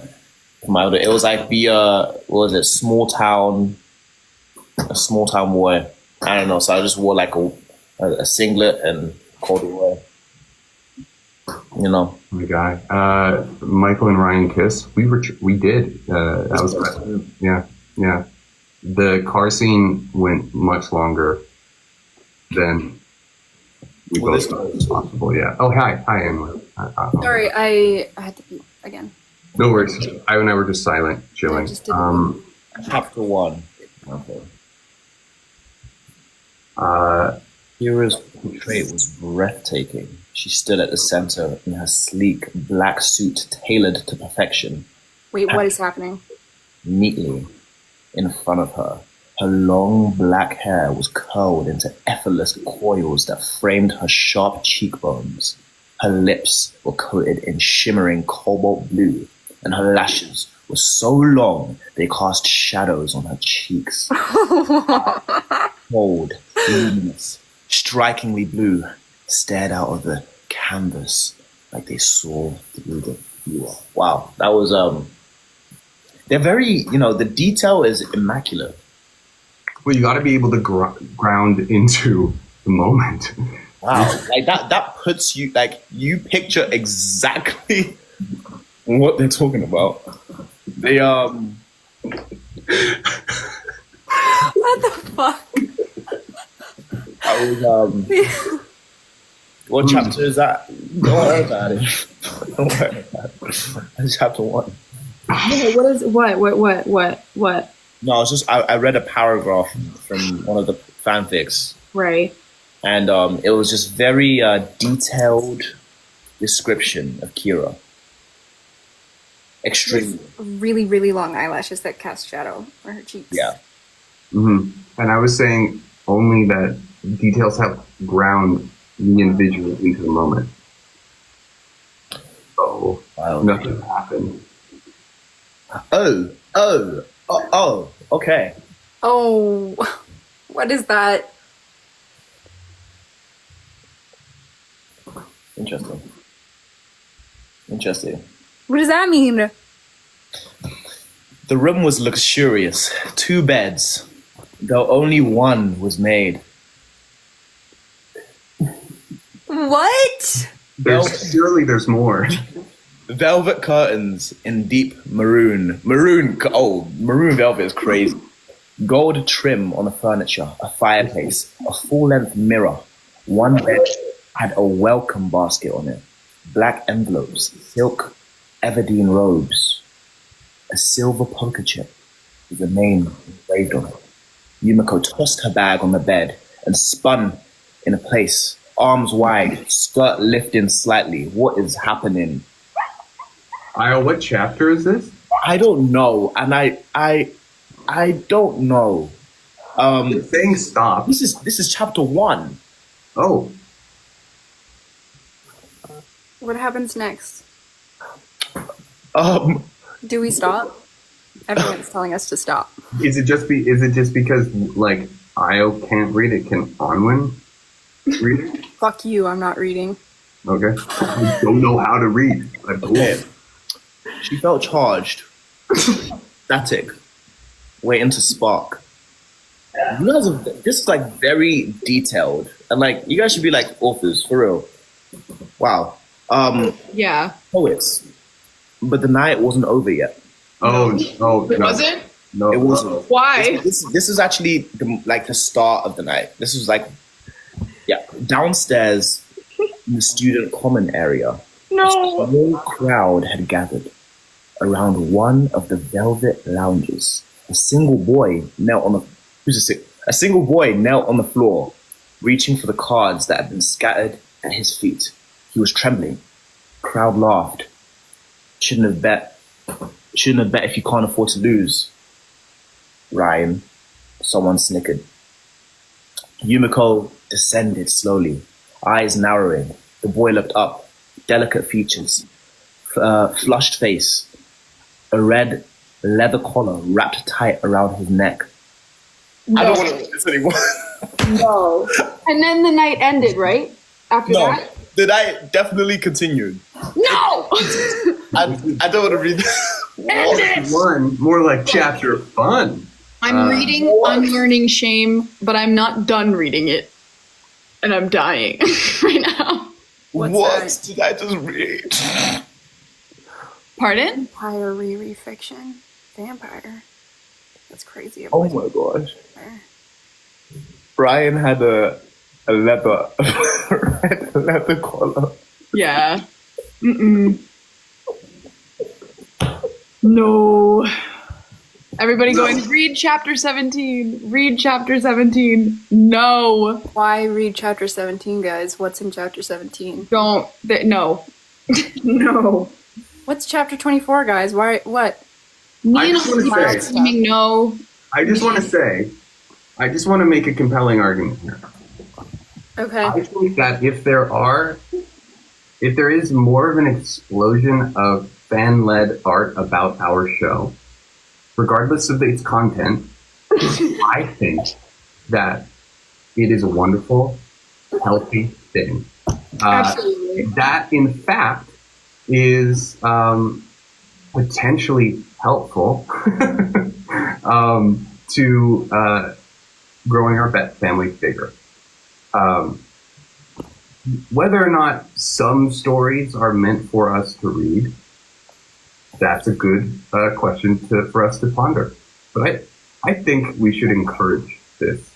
my other. It was like what was it? A small town boy. I don't know. So I just wore like a singlet and corduroy. You know. My guy. Michael and Ryan Kiss. We did. That was yeah. The car scene went much longer than we both thought it was possible. Yeah. Oh, hi, Emily. Sorry, I had to pee again. No worries. I and I were just silent, chilling. I just didn't Chapter 1. Okay. Kira's portrait was breathtaking. She stood at the center in her sleek black suit tailored to perfection. Wait, what is happening? Neatly in front of her, Her long black hair was curled into effortless coils that framed her sharp cheekbones. Her lips were coated in shimmering cobalt blue, and her lashes were so long they cast shadows on her cheeks. Cold, luminous, strikingly blue, stared out of the canvas like they saw through the viewer. Wow, that was they're very, the detail is immaculate. Well, you got to be able to ground into the moment. Wow, like that puts you, like, you picture exactly what they're talking about. They What the fuck? I was what chapter is that? Don't worry about it. Don't worry about it. That's chapter 1. Yeah, what? No, it's just I read a paragraph from one of the fanfics, Right. and it was just very detailed description of Kira. Extremely. Really, really long eyelashes that cast shadow on her cheeks. Yeah. Mm-hmm. And I was saying only that details help ground the individual into the moment. Oh, Wow. nothing happened. Oh, okay. Oh, what is that? Interesting. What does that mean? The room was luxurious. 2 beds, though only one was made. What? Surely there's more. Velvet curtains in deep maroon. Maroon velvet is crazy. Gold trim on the furniture, a fireplace, a full-length mirror. One bed had a welcome basket on it. Black envelopes, silk Everdeen robes, a silver poker chip with a name engraved on it. Yumiko tossed her bag on the bed and spun in a place, arms wide, skirt lifting slightly. What is happening? Io, what chapter is this? I don't know, and I don't know. It's saying stop. This is chapter 1. Oh, What happens next? Do we stop? Everyone's telling us to stop. is it just because like Io can't read it? Can Onwin read it? Fuck you, I'm not reading. Okay. I don't know how to read. Okay. She felt charged, static, waiting to spark. You guys are, this is like very detailed, and like you guys should be like authors for real. Wow. Yeah. Poets. But the night wasn't over yet. Oh, no. Was it? No, It wasn't. Why? This is actually the start of the night. This was like, yeah, downstairs in the student common area. No. A small crowd had gathered around one of the velvet lounges. A single boy knelt on the floor, reaching for the cards that had been scattered at his feet. He was trembling. Crowd laughed. Shouldn't have bet if you can't afford to lose. Ryan, someone snickered. Yumiko descended slowly, eyes narrowing. The boy looked up, delicate features, flushed face, a red leather collar wrapped tight around his neck. No. I don't want to do this anymore. No. And then the night ended, right? After that? The night definitely continued. No! I don't want to read this. End it! One more like chapter fun. I'm reading Unlearning Shame, but I'm not done reading it. And I'm dying right now. What did I just read? Pardon? Vampire Riri fiction. Vampire. That's crazy. Oh my gosh. Brian had a leather leather collar. Yeah. Mm-mm. No. Everybody going, read chapter 17. Read chapter 17. No. Why read chapter 17, guys? What's in chapter 17? No. No. What's chapter 24, guys? Why? What? Me I and just wanna people say- screaming no. I just want to say I just want to make a compelling argument here. Okay. I think that if there is more of an explosion of fan-led art about our show, regardless of its content, I think that it is a wonderful, healthy thing. Absolutely. That, in fact, is potentially helpful to growing our family bigger. Whether or not some stories are meant for us to read, that's a good question for us to ponder. But I think we should encourage this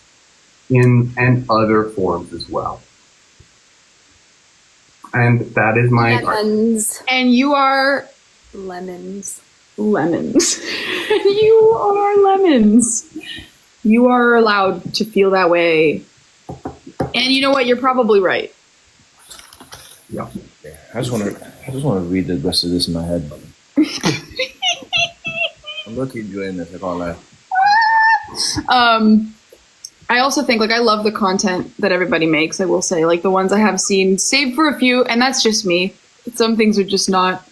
and other forms as well. And that is my Lemons. And you are Lemons. lemons. You are lemons. You are allowed to feel that way. And you know what? You're probably right. yeah. I just want to read the rest of this in my head. I'm lucky enjoying this. I can't lie. I also think, like, I love the content that everybody makes, I will say. Like, the ones I have seen, save for a few, and that's just me. Some things are just not,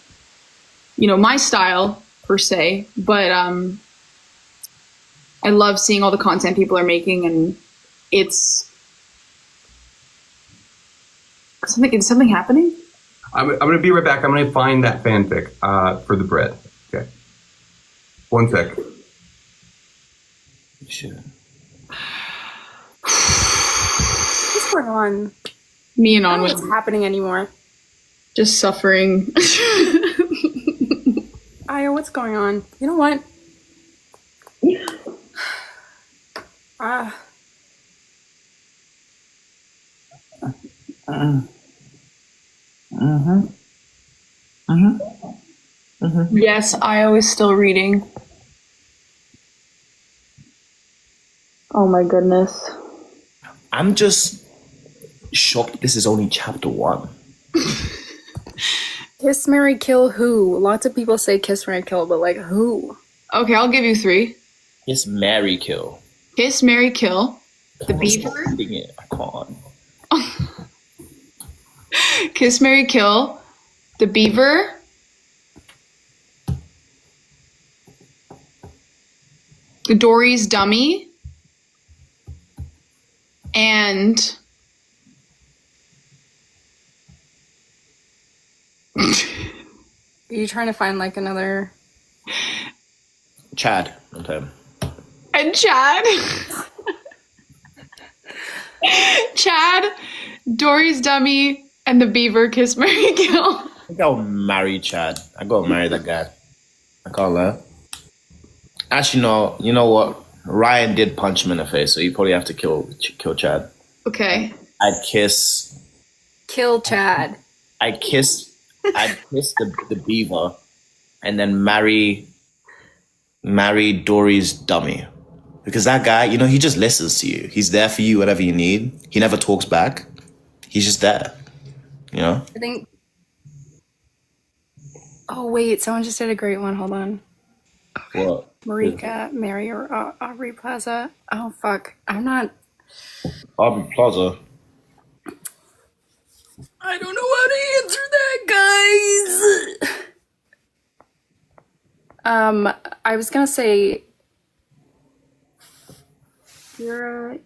my style, per se. But I love seeing all the content people are making, and it's... Is something happening? I'm going to be right back. I'm going to find that fanfic for the bread. Okay. 1 sec. Shit. What's going on? Me and I don't know Onwin. what's happening anymore. Just suffering. Aya, what's going on? You know what? Yes, Io is still reading. Oh my goodness. I'm just shocked this is only chapter 1. Kiss, marry, kill who? Lots of people say kiss, marry, kill, but like who? Okay, I'll give you 3. It's Mary Kill. Kiss, marry, kill. The I'm beaver. reading it. I can't. Kiss, marry, kill. The beaver. Dory's dummy. And... Are you trying to find like another... Chad. Okay. And Chad. Chad, Dory's dummy, and the beaver, kiss, marry, kill. I think I'll marry Chad. I gotta marry that guy. I can't lie. Actually, no. You know what? Ryan did punch him in the face, so you probably have to kill Chad. Okay. I'd kiss. Kill Chad. I'd kiss the beaver, and then marry Dory's dummy, because that guy, he just listens to you. He's there for you, whatever you need. He never talks back. He's just there. I think. Oh wait, someone just did a great one. Hold on. What? Marika, Mary, or Aubrey Plaza. Oh fuck, I'm not. Aubrey Plaza. I don't know how to answer that, guys. I was gonna say Kira,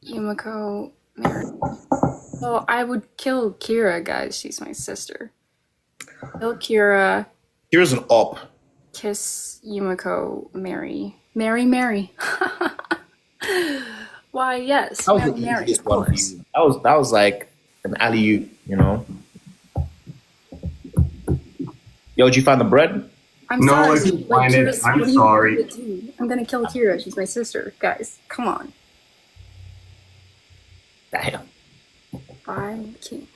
Yumiko, Mary. Well, I would kill Kira, guys. She's my sister. Kill Kira. Here's an op. Kiss Yumiko, Mary. Mary. Why, yes. That was Mary, the Mary, easiest of one for course. you. That was like an alley-oop, Yo, did you find the bread? I'm No, sorry. I didn't find it. Kira's- I'm what do you sorry. want me to do? I'm gonna kill Kira. She's my sister. Guys, come on. Damn. Bye, King.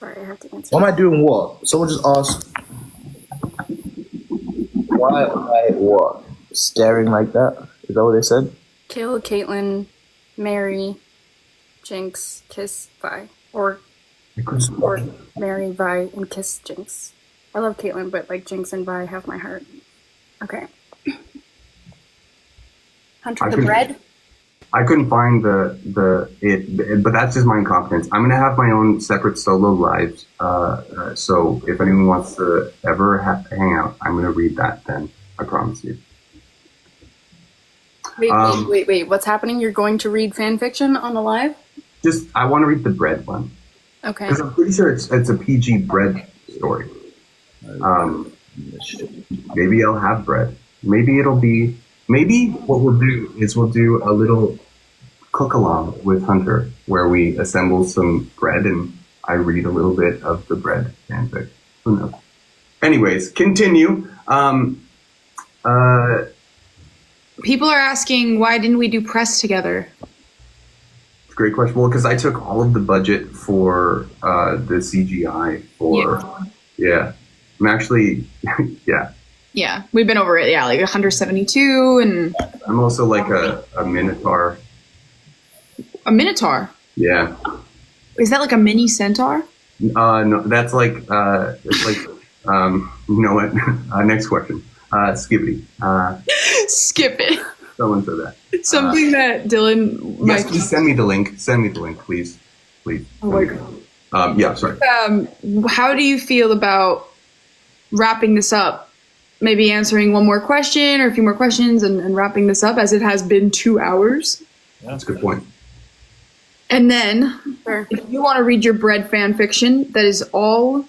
Sorry, I have to answer. Why am I doing what? Someone just asked. Why am I what? Staring like that? Is that what they said? Kill Caitlyn, marry, Jinx, kiss, Vi. Or marry, Vi, and kiss Jinx. I love Caitlyn, but like Jinx and Vi have my heart. Okay. Hunter the bread? I couldn't find but that's just my incompetence. I'm gonna have my own separate solo lives. So if anyone wants to ever hang out, I'm gonna read that then. I promise you. Wait. What's happening? You're going to read fan fiction on the live? I want to read the bread one. Okay. Because I'm pretty sure it's a PG bread story. Maybe I'll have bread. Maybe what we'll do is we'll do a little cook along with Hunter where we assemble some bread and I read a little bit of the bread fanfic. Who knows? Anyways, continue. People are asking, why didn't we do press together? Great question. Well, because I took all of the budget for the CGI for, yeah. I'm actually, yeah. Yeah, we've been over it, like 172, and... I'm also like a Minotaur. A Minotaur? Yeah. Is that like a mini centaur? No, that's like, it's like, you know what? Next question. Skibbity. Skip it. Someone said that. Something that Dylan... Yes, please send me the link. Send me the link, please. Please. Oh my God. Yeah, sorry. How do you feel about wrapping this up? Maybe answering one more question or a few more questions and wrapping this up, as it has been 2 hours. That's a good point. And then, if you want to read your bread fan fiction, that is all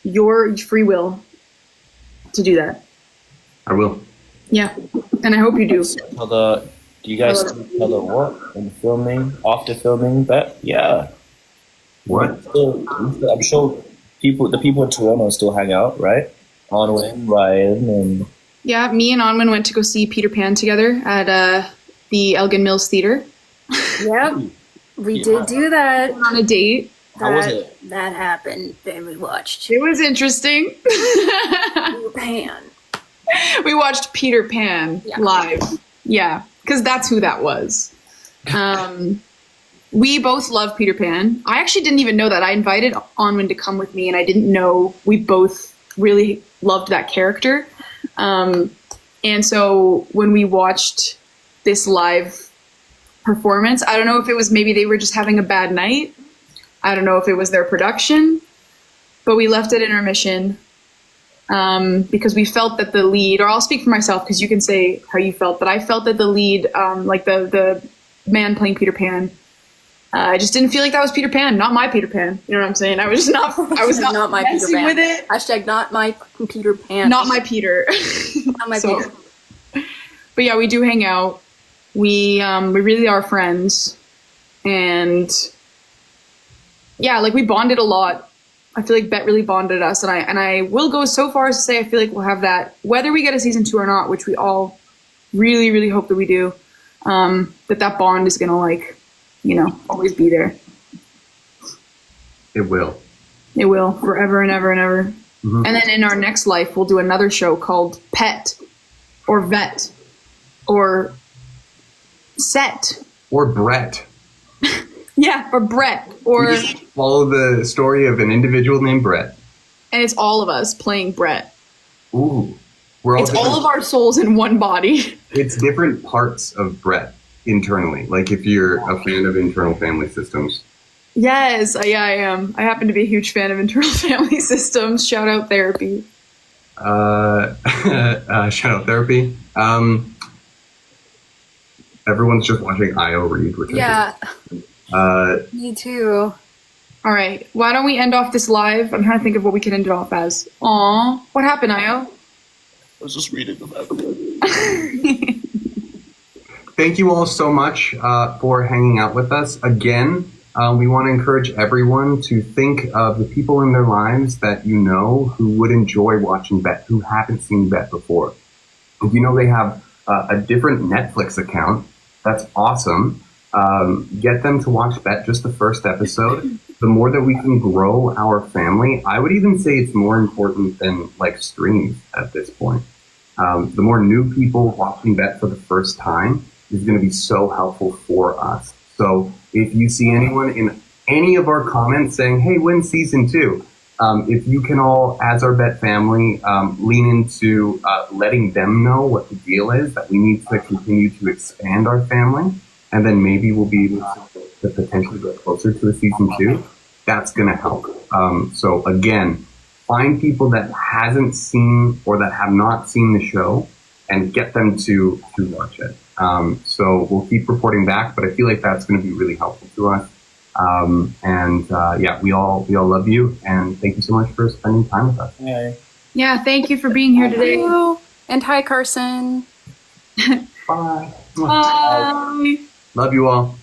your free will to do that. I will. Yeah, and I hope you do. Do you guys do other work in filming, after filming that? Yeah. What? I'm sure the people in Toronto still hang out, right? Onwin, Ryan, and... Yeah, me and Onwin went to go see Peter Pan together at the Elgin Mills Theater. Yep, we did do that. On a date. How was it? That happened, then we watched It was interesting. Peter Pan. We watched Peter Pan live. Yeah, because that's who that was. We both love Peter Pan. I actually didn't even know that. I invited Onwin to come with me, and I didn't know we both really loved that character. And so when we watched this live performance, I don't know if it was maybe they were just having a bad night. I don't know if it was their production, but we left at intermission. Because we felt that the lead, or I'll speak for myself because you can say how you felt, but I felt that the lead, like the man playing Peter Pan, I just didn't feel like that was Peter Pan, not my Peter Pan. You know what I'm saying? I was not my Peter Pan. With it. Hashtag not my Peter Pan. Not my Peter. Not my Peter. But yeah, we do hang out. We really are friends, and yeah, like we bonded a lot. I feel like Bet really bonded us, and I will go so far as to say I feel like we'll have that whether we get a season 2 or not, which we all really, really hope that we do. That bond is gonna always be there. It will. It will forever and ever and ever. Mm-hmm. And then in our next life, we'll do another show called Pet, or Vet, or Set, or Brett. Yeah, or Brett, or we just follow the story of an individual named Brett, and it's all of us playing Brett. Ooh, it's all of our souls in one body. It's different parts of Brett internally. Like if you're a fan of internal family systems. Yes, yeah, I am. I happen to be a huge fan of internal family systems. Shout out therapy. Shout out therapy. Everyone's just watching Io read, which me too. All right, why don't we end off this live? I'm trying to think of what we can end it off as. Aw, what happened, Io? I was just reading about it. Thank you all so much for hanging out with us. Again, we want to encourage everyone to think of the people in their lives that you know who would enjoy watching Bet, who haven't seen Bet before. If you know they have a different Netflix account, that's awesome. Get them to watch Bet, just the first episode. The more that we can grow our family, I would even say it's more important than like streams at this point. The more new people watching Bet for the first time is going to be so helpful for us. So if you see anyone in any of our comments saying, hey, when's season 2? If you can all, as our Bet family, lean into letting them know what the deal is, that we need to continue to expand our family, and then maybe we'll be able to potentially get closer to a season 2, that's going to help. So again, find people that hasn't seen or that have not seen the show and get them to watch it. So we'll keep reporting back, but I feel like that's going to be really helpful to us. Yeah, we all love you, and thank you so much for spending time with us. Yeah, thank you for being here today. And hi, Carson. Bye. Bye. Love you all.